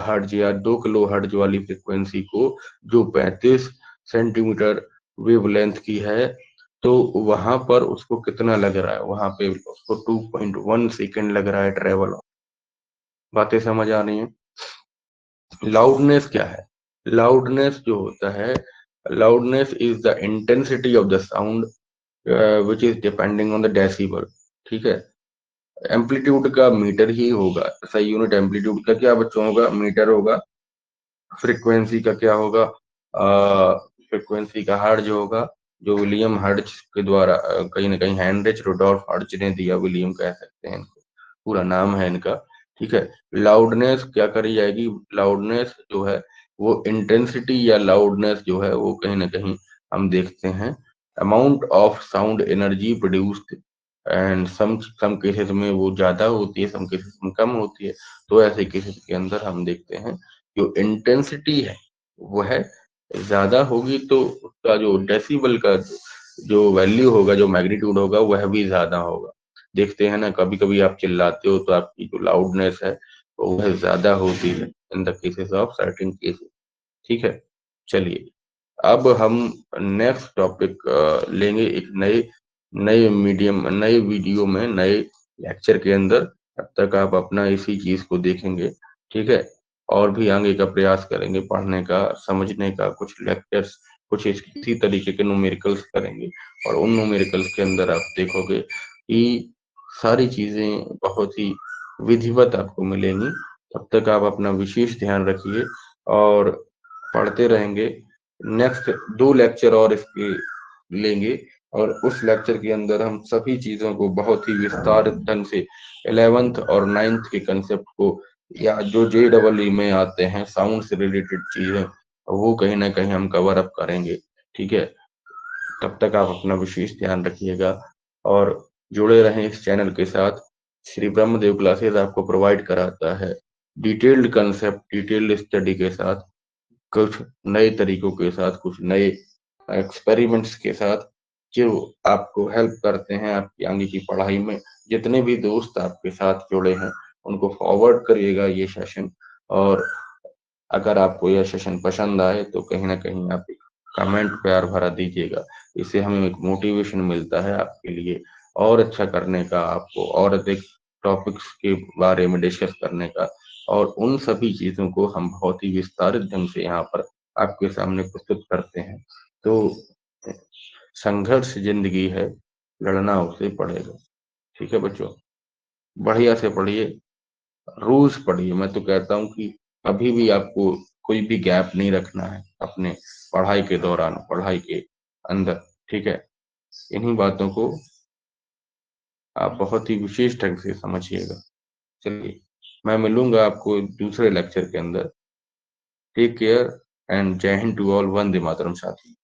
हर्ट्ज या 2 किलो हर्ट्ज वाली फ्रिक्वेंसी को, जो 35 सेंटीमीटर वेवलेंथ की है, तो वहां पर उसको कितना लग रहा है, वहां पे उसको 2.1 सेकेंड लग रहा है ट्रेवल। बातें समझ आ रही हैं। लाउडनेस क्या है? लाउडनेस जो होता है, loudness is the intensity of the sound which is depending on the decibel. ठीक है। एम्पलीट्यूड का मीटर ही होगा, सही यूनिट एम्पलीट्यूड का क्या बच्चों होगा, मीटर होगा। फ्रीक्वेंसी का क्या होगा, फ्रीक्वेंसी का हर्ज होगा, जो विलियम हर्ज के द्वारा कहीं ना कहीं हेनरिच रुडोल्फ हर्ज ने दिया, विलियम कह सकते हैं इनको, पूरा नाम है इनका। ठीक है। लाउडनेस क्या करी जाएगी, लाउडनेस जो है वो इंटेंसिटी या लाउडनेस जो है वो कहीं ना कहीं हम देखते हैं amount of sound energy produced, and some cases में वो ज्यादा होती है, सम केसेस में कम होती है। तो ऐसे केसेस के अंदर हम देखते हैं जो इंटेंसिटी है वह ज्यादा होगी, तो उसका जो डेसिबल का जो वैल्यू होगा, जो मैग्नीट्यूड होगा, वह भी ज्यादा होगा। देखते हैं ना, कभी कभी आप चिल्लाते हो तो आपकी जो लाउडनेस है वो वह ज्यादा होती है in the cases of certain cases. ठीक है। चलिए, अब हम नेक्स्ट टॉपिक लेंगे एक नए नए मीडियम, नए वीडियो में, नए लेक्चर के अंदर। तब तक आप अपना इसी चीज को देखेंगे। ठीक है। और भी आगे का प्रयास करेंगे पढ़ने का, समझने का, कुछ लेक्चर्स, कुछ इसी तरीके के न्यूमेरिकल्स करेंगे। और उन न्यूमेरिकल्स के अंदर आप देखोगे कि सारी चीजें बहुत ही विधिवत आपको मिलेंगी। तब तक आप अपना विशेष ध्यान रखिए और पढ़ते रहेंगे। नेक्स्ट 2 लेक्चर और इसके लेंगे, और उस लेक्चर के अंदर हम सभी चीजों को बहुत ही विस्तारित ढंग से 11th और 9th के कंसेप्ट को, या जो JEE में आते हैं साउंड से रिलेटेड चीजें, वो कहीं ना कहीं हम कवर अप करेंगे। ठीक है। तब तक आप अपना विशेष ध्यान रखिएगा और जुड़े रहें इस चैनल के साथ। श्री ब्रह्मदेव क्लासेस आपको प्रोवाइड कराता है डिटेल्ड कंसेप्ट, डिटेल्ड स्टडी के साथ, कुछ नए तरीकों के साथ, कुछ नए एक्सपेरिमेंट्स के साथ, जो आपको हेल्प करते हैं आपकी आगे की पढ़ाई में। जितने भी दोस्त आपके साथ जुड़े हैं उनको फॉरवर्ड करिएगा ये सेशन। और अगर आपको यह सेशन पसंद आए तो कहीं ना कहीं आप एक कमेंट प्यार भरा दीजिएगा। इससे हमें एक मोटिवेशन मिलता है आपके लिए और अच्छा करने का, आपको और अधिक टॉपिक्स के बारे में डिस्कस करने का। और उन सभी चीजों को हम बहुत ही विस्तारित ढंग से यहाँ पर आपके सामने प्रस्तुत करते हैं। तो संघर्ष जिंदगी है, लड़ना उसे पड़ेगा। ठीक है बच्चों, बढ़िया से पढ़िए, रोज पढ़िए। मैं तो कहता हूँ कि अभी भी आपको कोई भी गैप नहीं रखना है अपने पढ़ाई के दौरान, पढ़ाई के अंदर। ठीक है। इन्हीं बातों को आप बहुत ही विशेष ढंग से समझिएगा। चलिए, मैं मिलूंगा आपको दूसरे लेक्चर के अंदर। टेक केयर एंड जय हिंद टू ऑल। वंदे मातरम साथी।